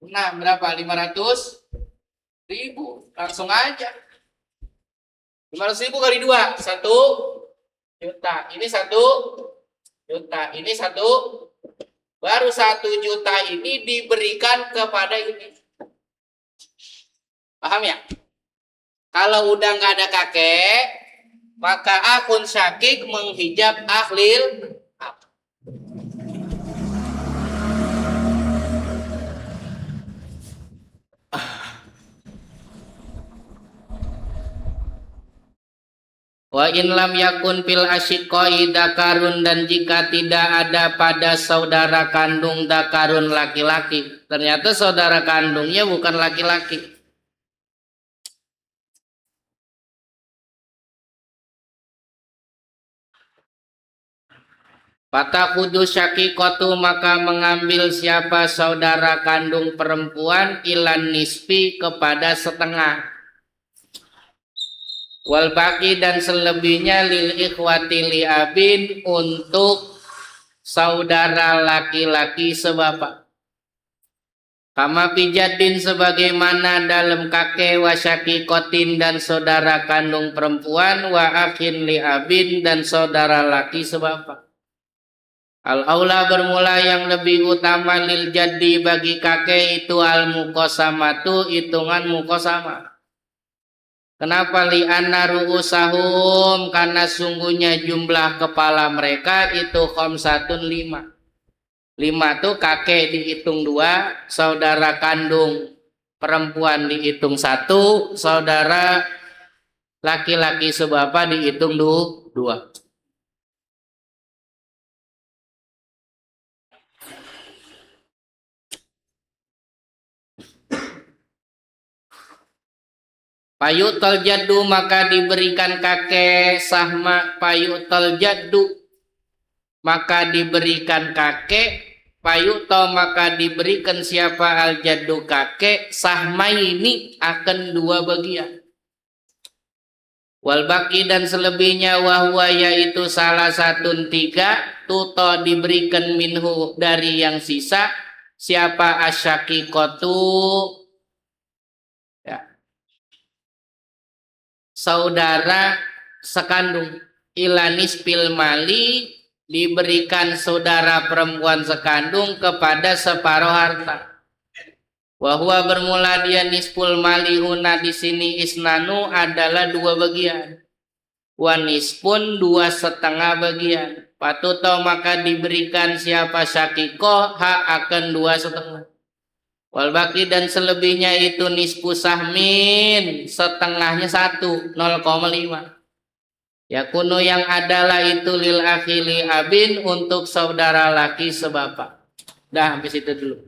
6 berapa? 500.000. Langsung aja. 500.000 kali 2 1 juta. Ini 1 juta. Ini 1. Baru 1 juta ini diberikan kepada ini. Paham ya? Kalau udah nggak ada kakek, maka akun Syakik menghijab akhlil ab. Wa in lam yakun fil asyiqai dakarun, dan jika tidak ada pada saudara kandung dakarun laki-laki, ternyata saudara kandungnya bukan laki-laki. Fatakudu syakikotu, maka mengambil siapa saudara kandung perempuan ilan nisfi kepada setengah. Wal baki, dan selebihnya lil ikhwati li abin untuk saudara laki-laki sebapak. Kama pijatin sebagaimana dalam kakek wasyaki kotin dan saudara kandung perempuan wa akhin li abin dan saudara laki sebapak. Al-aula bermula yang lebih utama lil jaddi bagi kakek itu al-muqasamatu hitungan muqasamah. Kenapa li anna ru'usahum karena sungguhnya jumlah kepala mereka itu khamsatun 5. 5 tuh kakek dihitung 2, saudara kandung perempuan dihitung 1, saudara laki-laki sebapak dihitung 2. Payutal jaddu maka diberikan kakek sahma payutal jaddu maka diberikan kakek payuto maka diberikan siapa al jaddu kakek sahma ini akan 2 bagian. Wal baki dan selebihnya wahwa yaitu salah satu 3 tuto diberikan minhu dari yang sisa siapa asyakikotu ya saudara sekandung ilanis pil mali diberikan saudara perempuan sekandung kepada separuh harta. Wahwa bermula dia nispul mali huna di sini isnanu adalah 2 bagian. Wanispun 2,5 bagian. Patuto maka diberikan siapa syakiko hak akan 2,5. Wal baki dan selebihnya itu nispu sahmin setengahnya 1 0,5. Ya kuno yang adalah itu lil akhili abin untuk saudara laki sebapak. Dah habis itu dulu.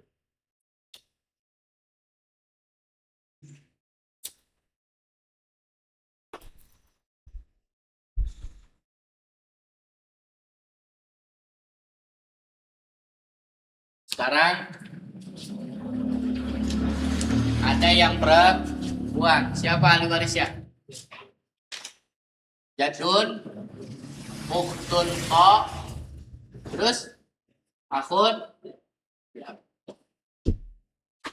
Sekarang ada yang perempuan. Siapa ahli warisnya? Jadun, uktun ko, terus akhun.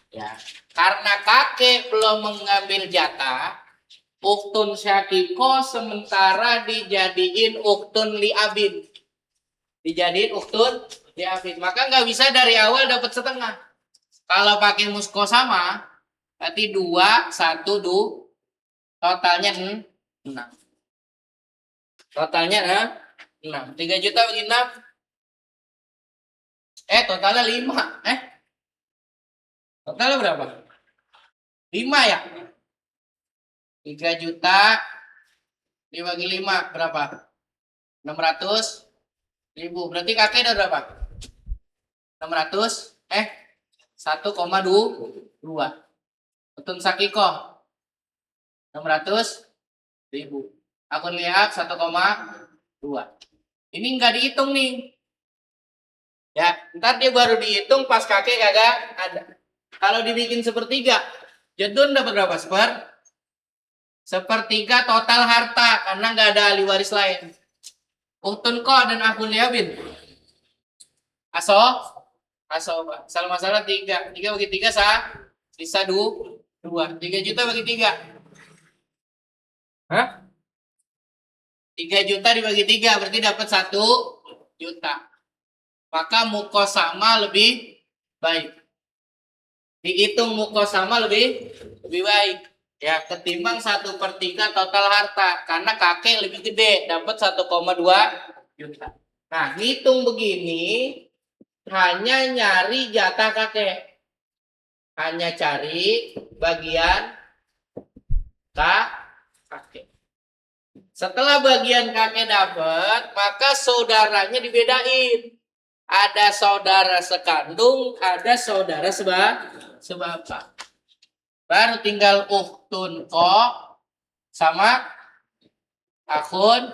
Ya, karena kakek belum mengambil jatah, uktun syakiko sementara dijadiin uktun li abin. Dijadiin uktun li abin. Maka nggak bisa dari awal dapat setengah. Kalau pakai musko sama, berarti 2, 1, 2, totalnya 6. Totalnya 6. 3 juta bagi 6. Totalnya 5. Totalnya berapa? 5 ya? 3 juta dibagi 5 berapa? 600.000. Berarti kakek udah berapa? 600 1,2. Utun sakiko 600.000. Akun lihat 1,2. Ini nggak dihitung nih. Ya, ntar dia baru dihitung pas kakek kagak ada. Kalau dibikin sepertiga, jadun dapat berapa? Sepertiga total harta karena nggak ada ahli waris lain. Utun ko dan akun liabin. Aso, masalah 3 bagi 3 sisa 2. 3 juta bagi 3. Hah? 3 juta dibagi 3 berarti dapat 1 juta. Maka mukosama lebih baik. Dihitung mukosama lebih baik. Ya, ketimbang 1/3 total harta karena kakek lebih gede dapat 1,2 juta. Nah, hitung begini hanya nyari jatah kakek. Hanya cari bagian kakek. Setelah bagian kakek dapat, maka saudaranya dibedain. Ada saudara sekandung, ada saudara sebapak. Baru tinggal uhtun ko sama akun.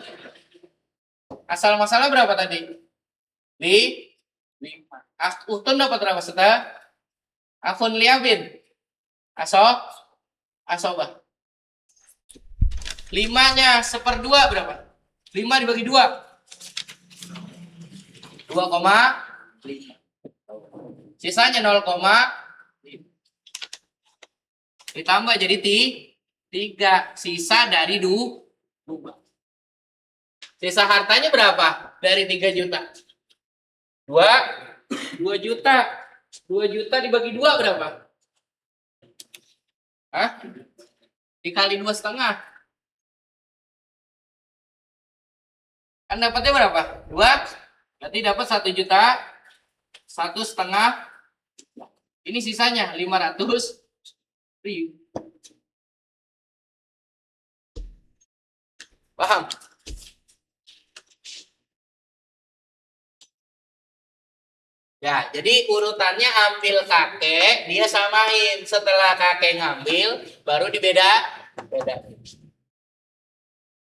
Asal masalah berapa tadi? 5. Uhtun dapat berapa setelah? Akun liabin. Asobah. 5-nya 1/2 berapa? 5 dibagi 2. 2,5. Sisanya 0,5. Ditambah jadi 3. Sisa dari 2. Sisa hartanya berapa? Dari 3 juta. 2 juta. 2 juta dibagi 2 berapa? Hah? Dikali 2,5. Kan dapatnya berapa? 2. Berarti dapat 1 juta. 1,5. Ini sisanya 500 ribu. Paham? Ya, jadi urutannya ambil kakek, dia samain. Setelah kakek ngambil, baru beda.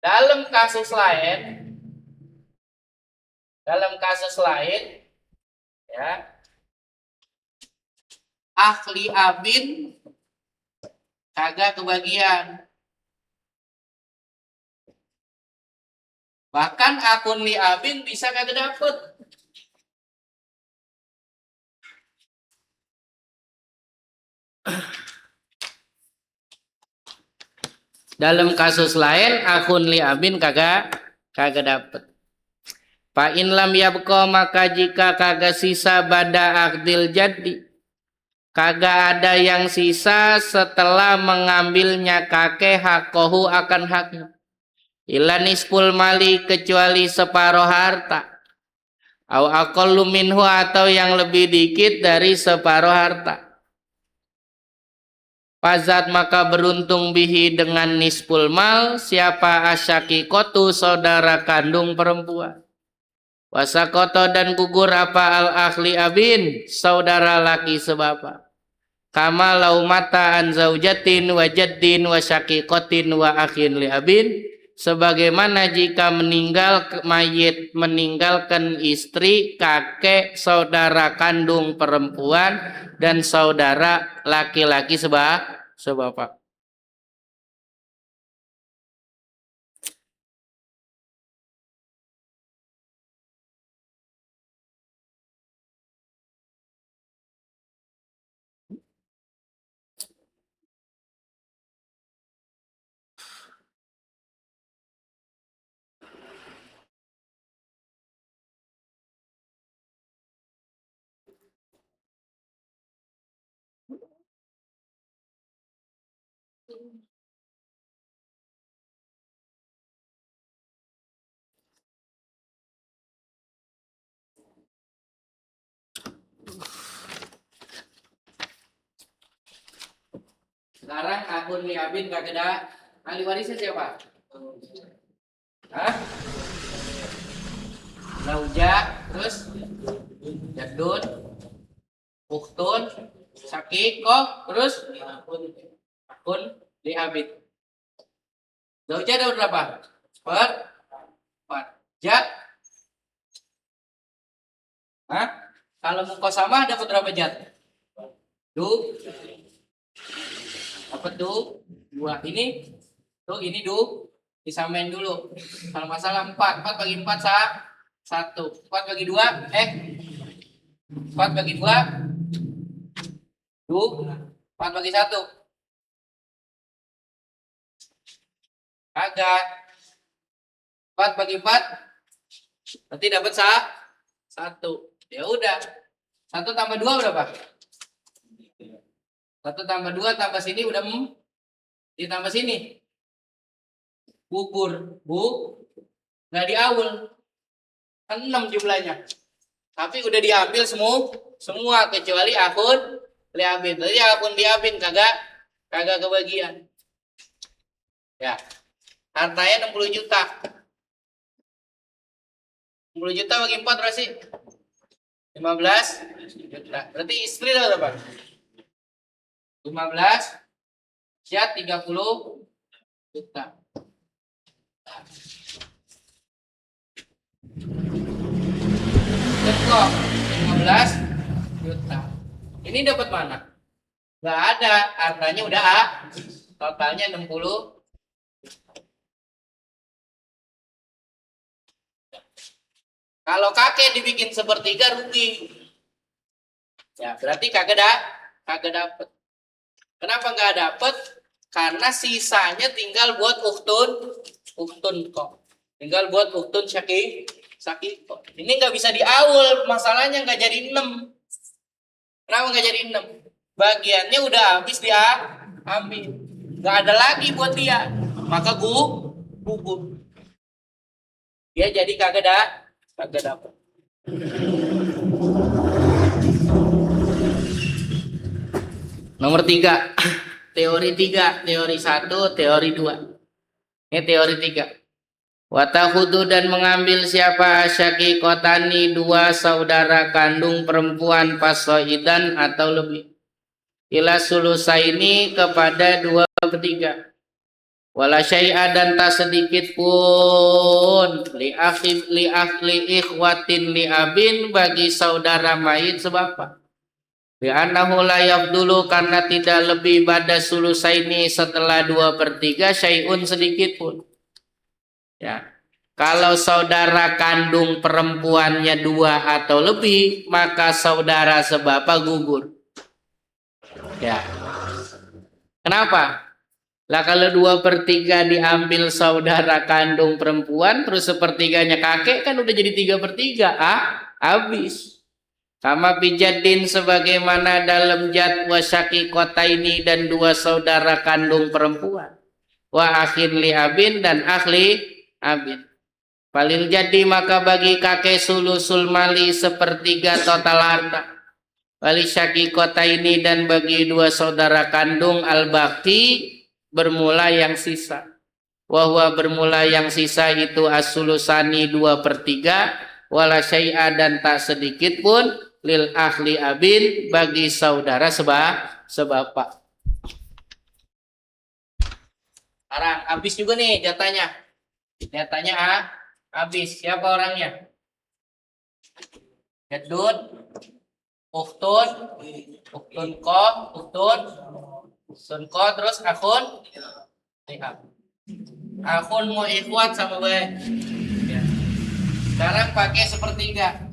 Dalam kasus lain, ya, ahli abin kagak kebagian. Bahkan akun li abin bisa kagak dapet. Dalam kasus lain akun li abin kagak dapet. Fa in lam yabqa, maka jika kagak sisa bada akdil jadi, kagak ada yang sisa setelah mengambilnya kakek hakohu akan haknya. Ila nisful mali, kecuali separuh harta. Au aqallu minhu, atau yang lebih dikit dari separuh harta. Fazat, maka beruntung bihi dengan nisful mal siapa asyakikotu, saudara kandung perempuan. Wasakoto, dan gugur apa al ahli abin, saudara laki sebapa. Kama laumata an zaujatin wa jaddin wa syakikotin wa akhin li abin, sebagaimana jika mayit meninggalkan istri, kakek, saudara kandung perempuan, dan saudara laki-laki sebapa. Sekarang akun li abin kagak ada. Ahli warisnya siapa? Hah? Zauja, terus Jadun, Uktun, Syakikoh, terus akun li abin. Zauja ada berapa? 4. Jad. Hah? Kalau mukosama dapat berapa jad? Dapat 2. Ini disamain dulu. Kalau masalah 4 bagi 4 1. 4 bagi 2 4 bagi 2 4 bagi 1 agak 4 bagi 4 berarti dapat 1. Ya udah, 1 tambah 2 berapa? 1 tambah 2 tambah sini udah ditambah sini gugur nggak diawul, kan 6 jumlahnya, tapi udah diambil semua kecuali akun liabin. Berarti akun liabin kagak kebagian. Ya, hartanya 60 juta. 60 juta bagi 4 berarti 15 juta. Berarti istri berapa? 15 jat 30 juta. Kok 15 juta. Ini dapat mana? Nggak ada, hartanya udah totalnya 60. Kalau kakek dibikin sepertiga rugi. Ya, berarti kagak dapat. Kenapa nggak dapet? Karena sisanya tinggal buat uktun kok. Tinggal buat uktun sakit kok. Ini nggak bisa diaul, masalahnya nggak jadi 6. Kenapa nggak jadi 6? Bagiannya udah habis dia ambil. Nggak ada lagi buat dia. Maka gugur. Dia jadi kagak dapet. Nomor 3. Teori 3, teori 1, teori 2. Ini teori 3. Watahudu dan mengambil siapa asyaki kotani 2 saudara kandung perempuan pasoidan atau lebih. Ila sulusaini kepada 2/3. Wala syai'a dan tak sedikit pun li ikhwatin li abin bagi saudara mayit sebapa. Li'annahu la yafdulu karena tidak lebih pada sulusaini setelah 2/3 syai'un sedikit pun. Ya. Kalau saudara kandung perempuannya 2 atau lebih, maka saudara sebapa gugur. Ya. Kenapa? Lah kalau 2/3 diambil saudara kandung perempuan, terus sepertiganya kakek kan udah jadi 3/3. Habis. Sama pijadin sebagaimana dalam jad wasyaki kota ini dan 2 saudara kandung perempuan. Wa akhin li abin dan akhli abin. Palil jadi maka bagi kakek sulusul mali 1/3 total harta. Wali syaki kota ini dan bagi 2 saudara kandung al-baqi bermula yang sisa. Wahwa bermula yang sisa itu as-sulusani 2/3 wala syai'a dan tak sedikit pun lil ahli abin bagi saudara sebapa. Sekarang habis juga nih jatahnya. Jatahnya habis. Siapa orangnya? Jadud, uktun ko, uktun terus akun mau ikhwat sama baik. Ya. Sekarang pakai 1/3.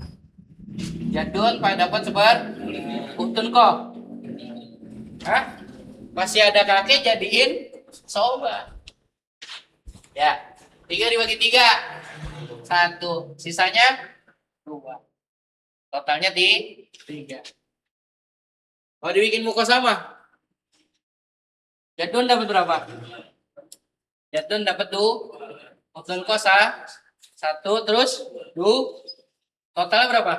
Jadun pak dapat sebar uktun ko. Masih ada kakek jadiin sobat. Ya. 3 dibagi 3 1. Sisanya 2. Totalnya 3. Oh dibikin muka sama. Jadun dapat berapa? Jadun dapat 2. Uktun kosa 1 terus 2. Totalnya berapa?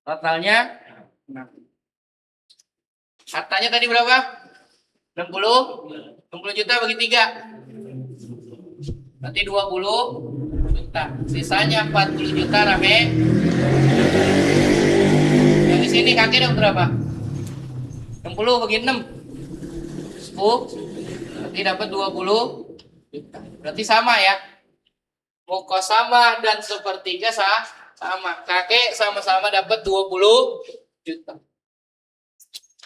Totalnya 6. Hartanya tadi berapa? 60 juta bagi 3. Nanti 20 juta. Sisanya 40 juta rame. Yang di sini kakek dapat berapa? 60 bagi 6. 10. Nanti dapat 20 juta. Berarti sama ya. Muka sama dan 1/3 sama. Kakek sama-sama dapat 20 juta.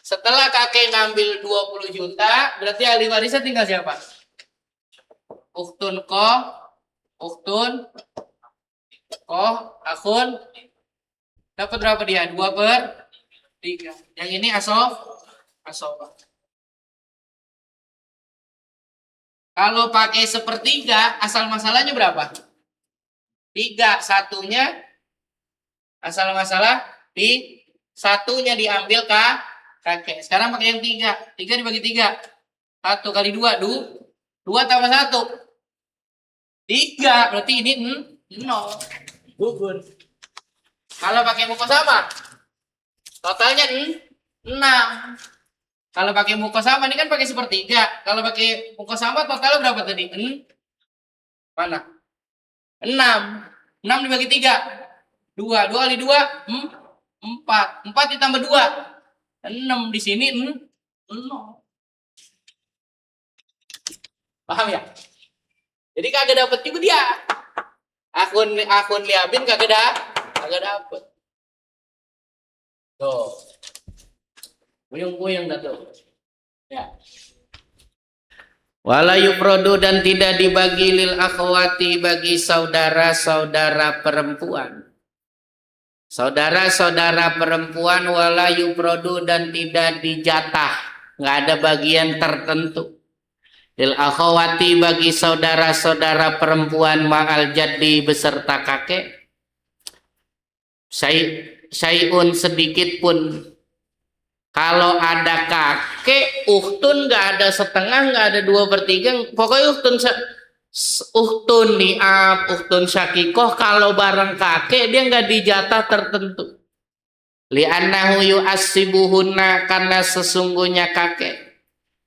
Setelah kakek ngambil 20 juta, berarti ahli warisnya tinggal siapa? Uktun ko, akun. Dapat berapa dia? 2/3. Yang ini asoba. Kalau pakai 1/3, asal masalahnya berapa? 3. Satunya asal masalah satunya diambil kakek. Sekarang pakai yang 3. 3 dibagi 3. 1 kali 2, 2 tambah 1. 3, berarti ini 0. Gugur. Kalau pakai muka sama, totalnya 6. Kalau pakai muka sama, ini kan pakai 1/3. Kalau pakai muka sama, totalnya berapa tadi? Mana? 6. 6 dibagi 3. 2. 2 kali 2, 4. 4 ditambah 2. 6 di sini 0. Paham ya? Jadi kagak dapet juga dia. Akun liabin kagak dapet. Tuh. Puyung-puyung dah tuh. Ya. Wala yufrodu dan tidak dibagi lil akhwati bagi saudara-saudara perempuan. Saudara-saudara perempuan wala yuprodu dan tidak dijatah, nggak ada bagian tertentu. Lil akhawati bagi saudara-saudara perempuan ma'al jaddi beserta kakek. Syai'un sedikit pun. Kalau ada kakek, uhtun nggak ada setengah, nggak ada 2/3. Pokoknya uhtun ni'ab, uhtun syakikoh. Kalau bareng kakek dia nggak dijatah tertentu. Li'annahu yu'assibuhunna, karena sesungguhnya kakek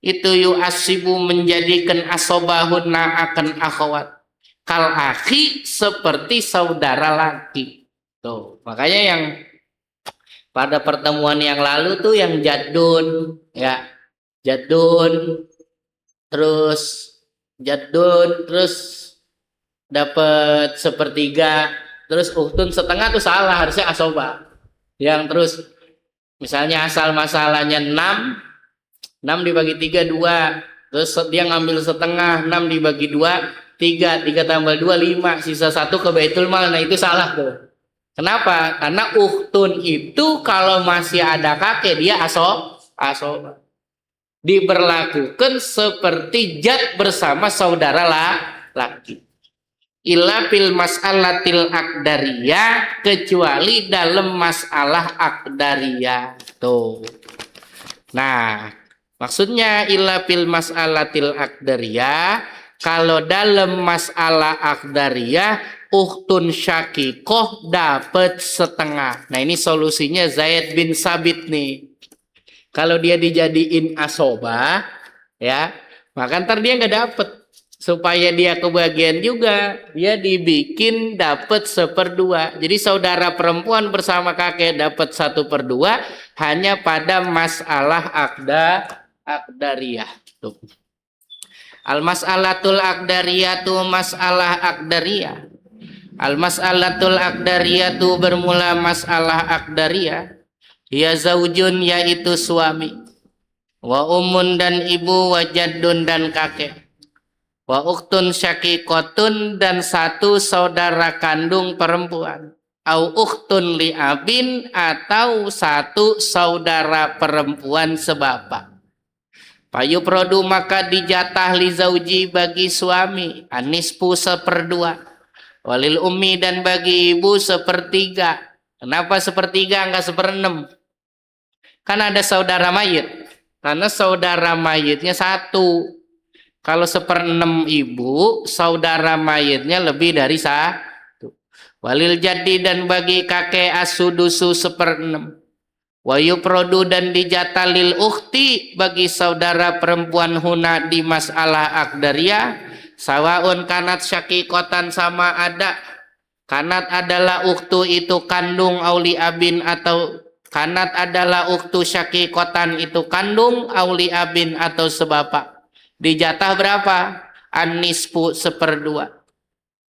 itu yu'assibu menjadikan asobahunna akan akhwat. Kal akhi, seperti saudara laki. Tuh, makanya yang pada pertemuan yang lalu tuh yang jadun, ya, jadun, terus jadun, dapat sepertiga, terus uhtun setengah tuh salah, harusnya asoba. Yang terus misalnya asal masalahnya 6 dibagi 3 2, terus dia ngambil setengah, 6 dibagi 2 3 tambah 2 5, sisa 1 ke Baitul Mal. Nah itu salah tuh. Kenapa? Karena uhtun itu kalau masih ada kakek dia aso diberlakukan seperti jad bersama saudara laki. Illa fil mas'alatil akdariyah, kecuali dalam masalah akdariyah. Tuh. Nah, maksudnya illa fil mas'alatil akdariyah, kalau dalam masalah akdariyah ukhtun syakikoh dapat setengah. Nah ini solusinya Zaid bin Sabit nih. Kalau dia dijadiin asoba, ya, maka ntar dia nggak dapet. Supaya dia kebagian juga, dia dibikin dapat 1/2. Jadi saudara perempuan bersama kakek dapat 1/2 hanya pada masalah akdariyah. Tuh. Al-mas'alatul akdariyatu masalah akdariyah. Al-mas'alatul akdariyatu bermula masalah akdariyah. Ya zaujun, yaitu suami. Wa umun dan ibu, wa jaddun dan kakek. Wa uktun syakikotun dan satu saudara kandung perempuan. Au uktun li'abin atau satu saudara perempuan sebapak. Payu produ maka dijatah li zauji bagi suami anispu 1/2. Walil ummi dan bagi ibu 1/3. Kenapa 1/3 enggak 1/6? Kan ada saudara mayit. Karena saudara mayitnya 1. Kalau 1/6 ibu, saudara mayitnya lebih dari 1. Walil jadi dan bagi kakek asudusu 1/6. Wayu produ dan dijatah lil ukhti bagi saudara perempuan huna di masalah akdariyah. Sawaun kanat syakikotan, sama ada. Kanat adalah ukhtu itu kandung auli abin, atau kanat adalah ukhtu syakikotan itu kandung auli abin atau sebapak. Dijatah berapa? Anispu 1/2.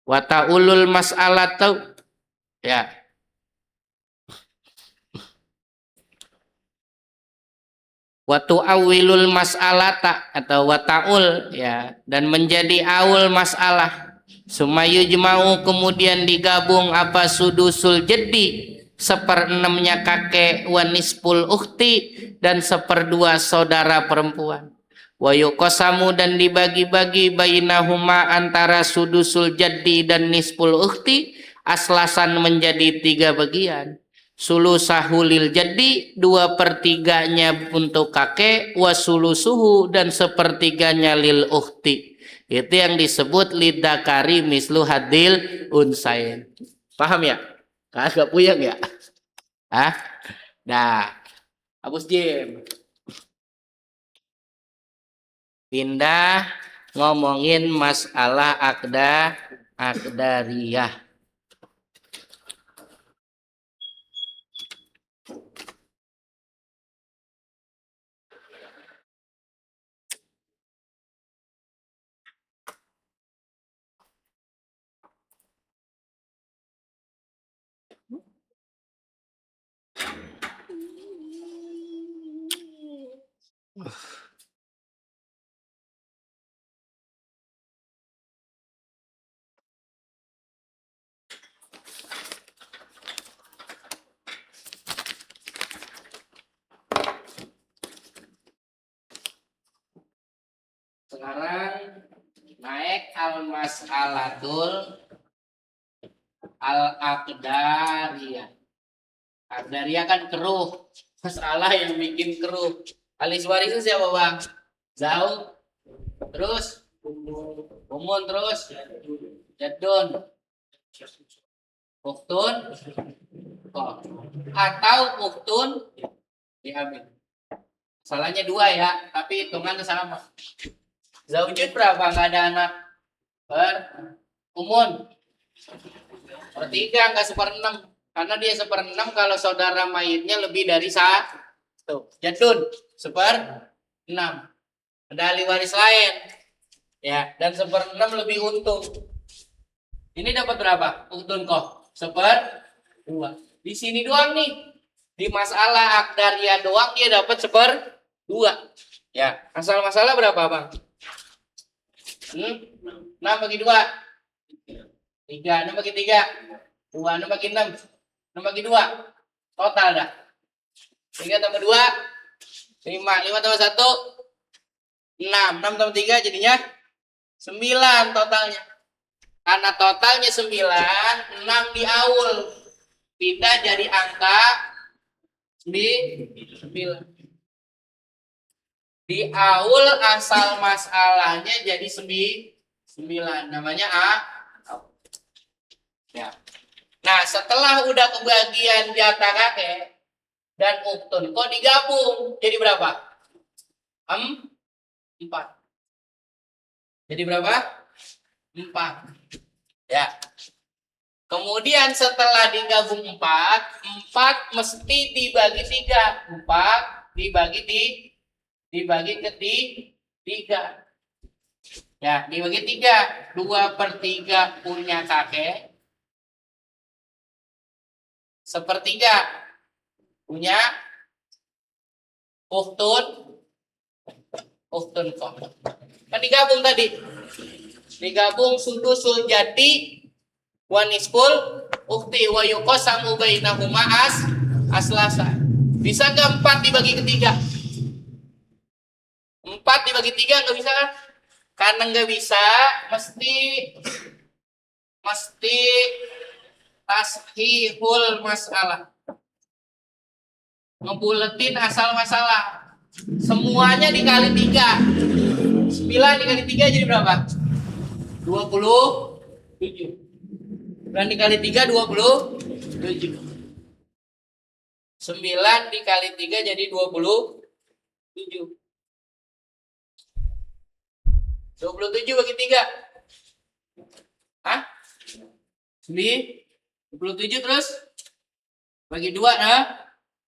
Wata ulul masalah tuh, ya. Watu awilul mas'alata atau wataul, ya, dan menjadi awul masalah. Sumayu jemau kemudian digabung apa sudusul jadi 1/6-nya kakek, wanispul ukhti dan 1/2 saudara perempuan. Wayu kosamu dan dibagi-bagi bainahuma antara sudusul jadi dan nispul ukhti aslasan menjadi 3 bagian. Sulusahulil jadi 2/3-nya untuk kakek, wasulusuhu dan 1/3-nya lil ukhti. Itu yang disebut lidakari mislu hadil unsain. Paham ya? Kagak puyeng ya? Hah? Nah, Abus Jim. Pindah ngomongin masalah akdariyah. Sekarang naik al-mas'alatul al-aqdariyah. Aqdariyah kan keruh. Masalah yang bikin keruh. Alis warisnya siapa bang? Zau. Terus umun, terus jadun, uktun, atau uktun diambil. Salahnya dua ya, tapi hitungannya sama. Zaujud berapa? Nggak ada anak. Umun per 3, nggak 1/6. Karena dia 1/6 kalau saudara mayitnya lebih dari 1. Jadun 1/6. Ada ahli waris lain. Ya, dan 1/6 lebih untung. Ini dapat berapa? Untun kok 1/2. Di sini doang nih. Di masalah Aqdariyah doang dia dapat 1/2. Ya, asal masalah berapa bang? 6 bagi 2. 3. 6 bagi 3. 2. 6 bagi 6. 6 bagi 2. Total dah. 3 tambah 2. 5. 5 tambah 1. 6. 6 tambah 3 jadinya 9 totalnya. Karena totalnya 9, 6 diaul. Pindah jadi angka 9. Diaul asal masalahnya jadi 9. Namanya A. Ya. Nah, setelah udah kebagian jatah kakek dan uktun kok digabung jadi berapa? 4. Jadi berapa? 4. Ya. Kemudian setelah digabung 4 mesti dibagi 3. 4 dibagi ke 3. Ya, dibagi 3. 2/3 punya kakek. 1/3 punya uktun kok. Kan digabung tadi. Digabung sudusul jati wa nisful ukti wa yuqasamu bainahuma aslasa. Bisa nggak 4 dibagi ke 3? 4 dibagi 3 nggak bisa kan? Karena nggak bisa, mesti tashihul masalah. Ngebuletin asal masalah. Semuanya dikali 3. 9 dikali 3 jadi berapa? 27. 9 dikali 3 27. 9 dikali 3 jadi 27. 27 bagi 3. Hah? 27 terus bagi 2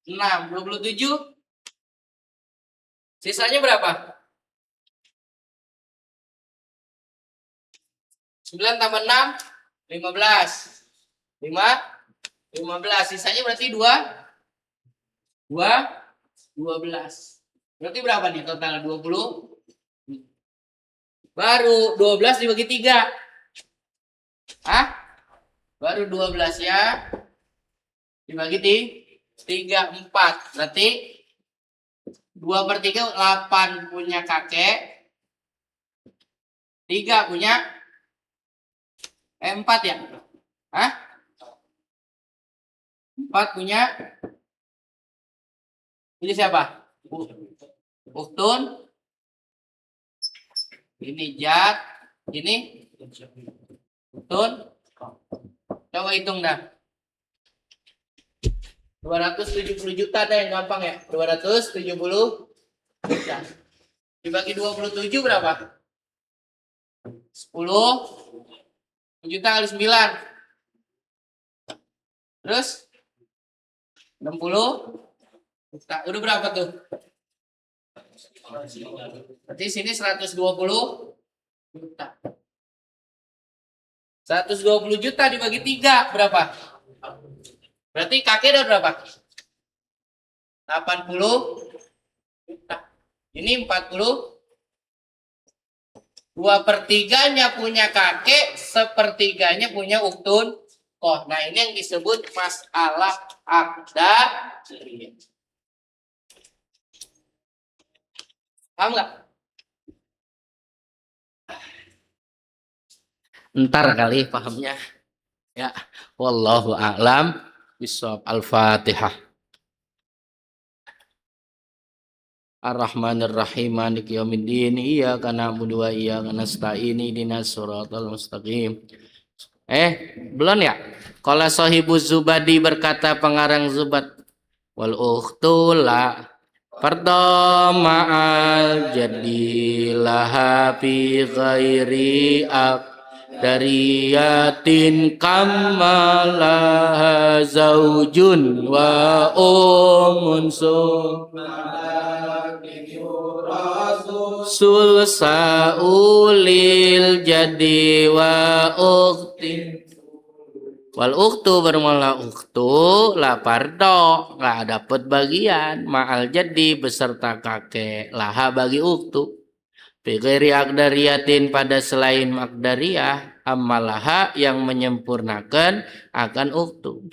6. 27. Sisanya berapa? 9 tambah 6 15. 15. Sisanya berarti 12. Berarti berapa nih total? 20. Baru 12 dibagi 3. Hah? Baru 12 ya. Dibagi 3 4. Berarti 2/3 8 punya kakek. 3 punya 4 ya? Hah? 4 punya. Ini siapa? Uktun. Ini jat. Ini uktun. Coba hitung dah. 270 juta dah yang gampang ya. 270 juta. Dibagi 27 berapa? 10 juta kali 9. Terus 60 juta. Udah berapa tuh? Berarti sini 120 juta. 120 juta dibagi 3 berapa? Berarti kakek udah berapa? 80 juta. Ini 40. 2/3 punya kakek, 1/3 punya uktun. Nah ini yang disebut masalah aqdariyah. Paham nggak? Ntar kali pahamnya. Ya, wallahu a'lam bishawab. Al-Fatihah. Ar-Rahmanir Rahim Maliki Yaumiddin Iyyaka na'budu wa iyyaka nasta'in ihdinas siratal mustaqim. Belum ya? Qala sahibu Zubadi, berkata pengarang Zubat, wal ukhtu la pertama jadilah fi ghairi dariyatin kamalaha zaujun wa umun sulsa ulil jadi wa uktin. Wal uktu bermula uktu la pardo nggak dapat bagian ma'al jadi beserta kakek laha bagi uktu pikiri akdariyatin pada selain akdariyah ammalaha yang menyempurnakan akan uktu.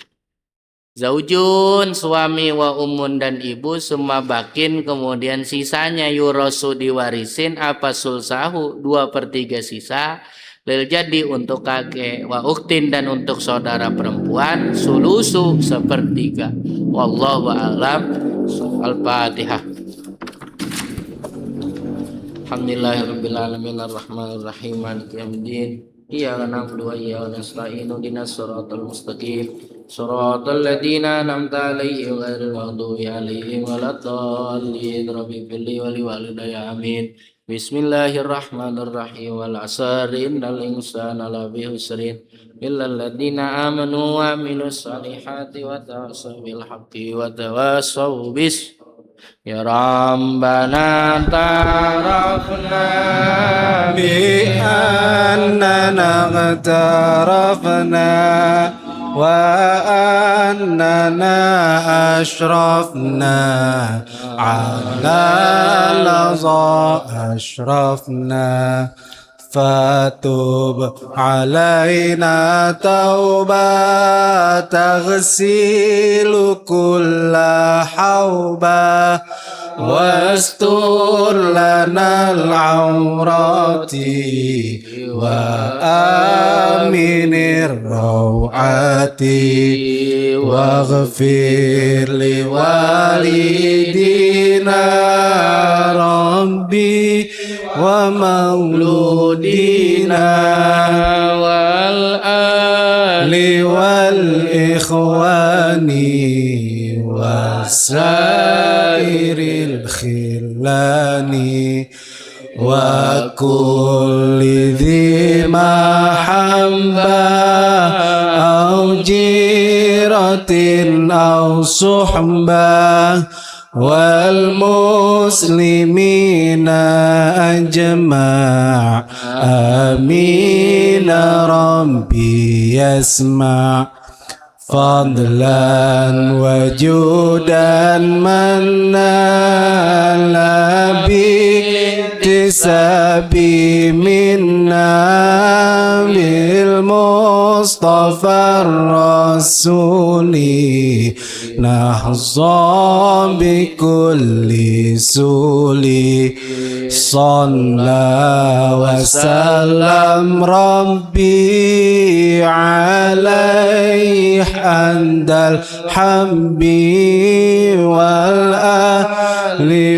Zaujun suami wa umun dan ibu semua bakin kemudian sisanya yurosu diwarisin apa sulsahu 2/3 sisa lil jadi untuk kakek wa uktin dan untuk saudara perempuan sulusu 1/3. Wallahu a'lam. Al-Fatihah. Alhamdulillahirabbil alamin arrahmanir rahim maliki yaumiddin iyyaka na'budu wa iyyaka nasta'in ihdinas siratal mustaqim siratal ladzina an'amta 'alaihim ghairil maghdubi 'alaihim waladdallin rabbil fili wal walidayya amin. Bismillahirrahmanirrahim wal 'asri innal insana lafi khusrin illal ladzina amanu wa 'amilus solihati wa tawassaw bil haqqi wa tawassaw bis ya Rabbana tarafna bi annana tarafna wa annana ashrafna ala laza ashrafna fatub alaina tauba taghsilu kulla hauba wastur lana al-awrati wa aminir rawati waghfir li walidina rabbi wa mauludina wal ali wal ikhwani wasairil khilani wa kulli dhi mahabba au jiratin au suhbah wal muslimina ajma' amin rabbi yasma' fadlan wa judan manna labi tisabi minna bil mustafa rasuli nahza bi kulli suli salla wa sallam rabbi alaih andal habbi wal ahli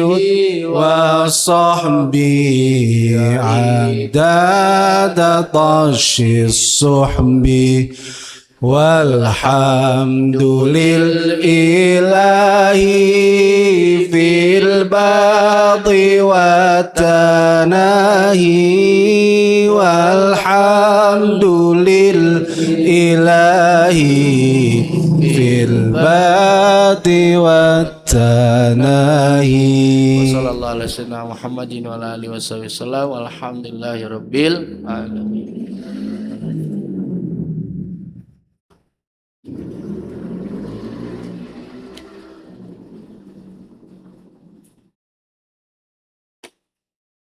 wa sahbi adada tashi suhbi walhamdulil ilahi fil badi wa tanahi walhamdulil ilahi fil badi wa tanahi sallallahu alaihi wasallam Muhammadin wa alihi wasallam walhamdulillahi rabbil alamin.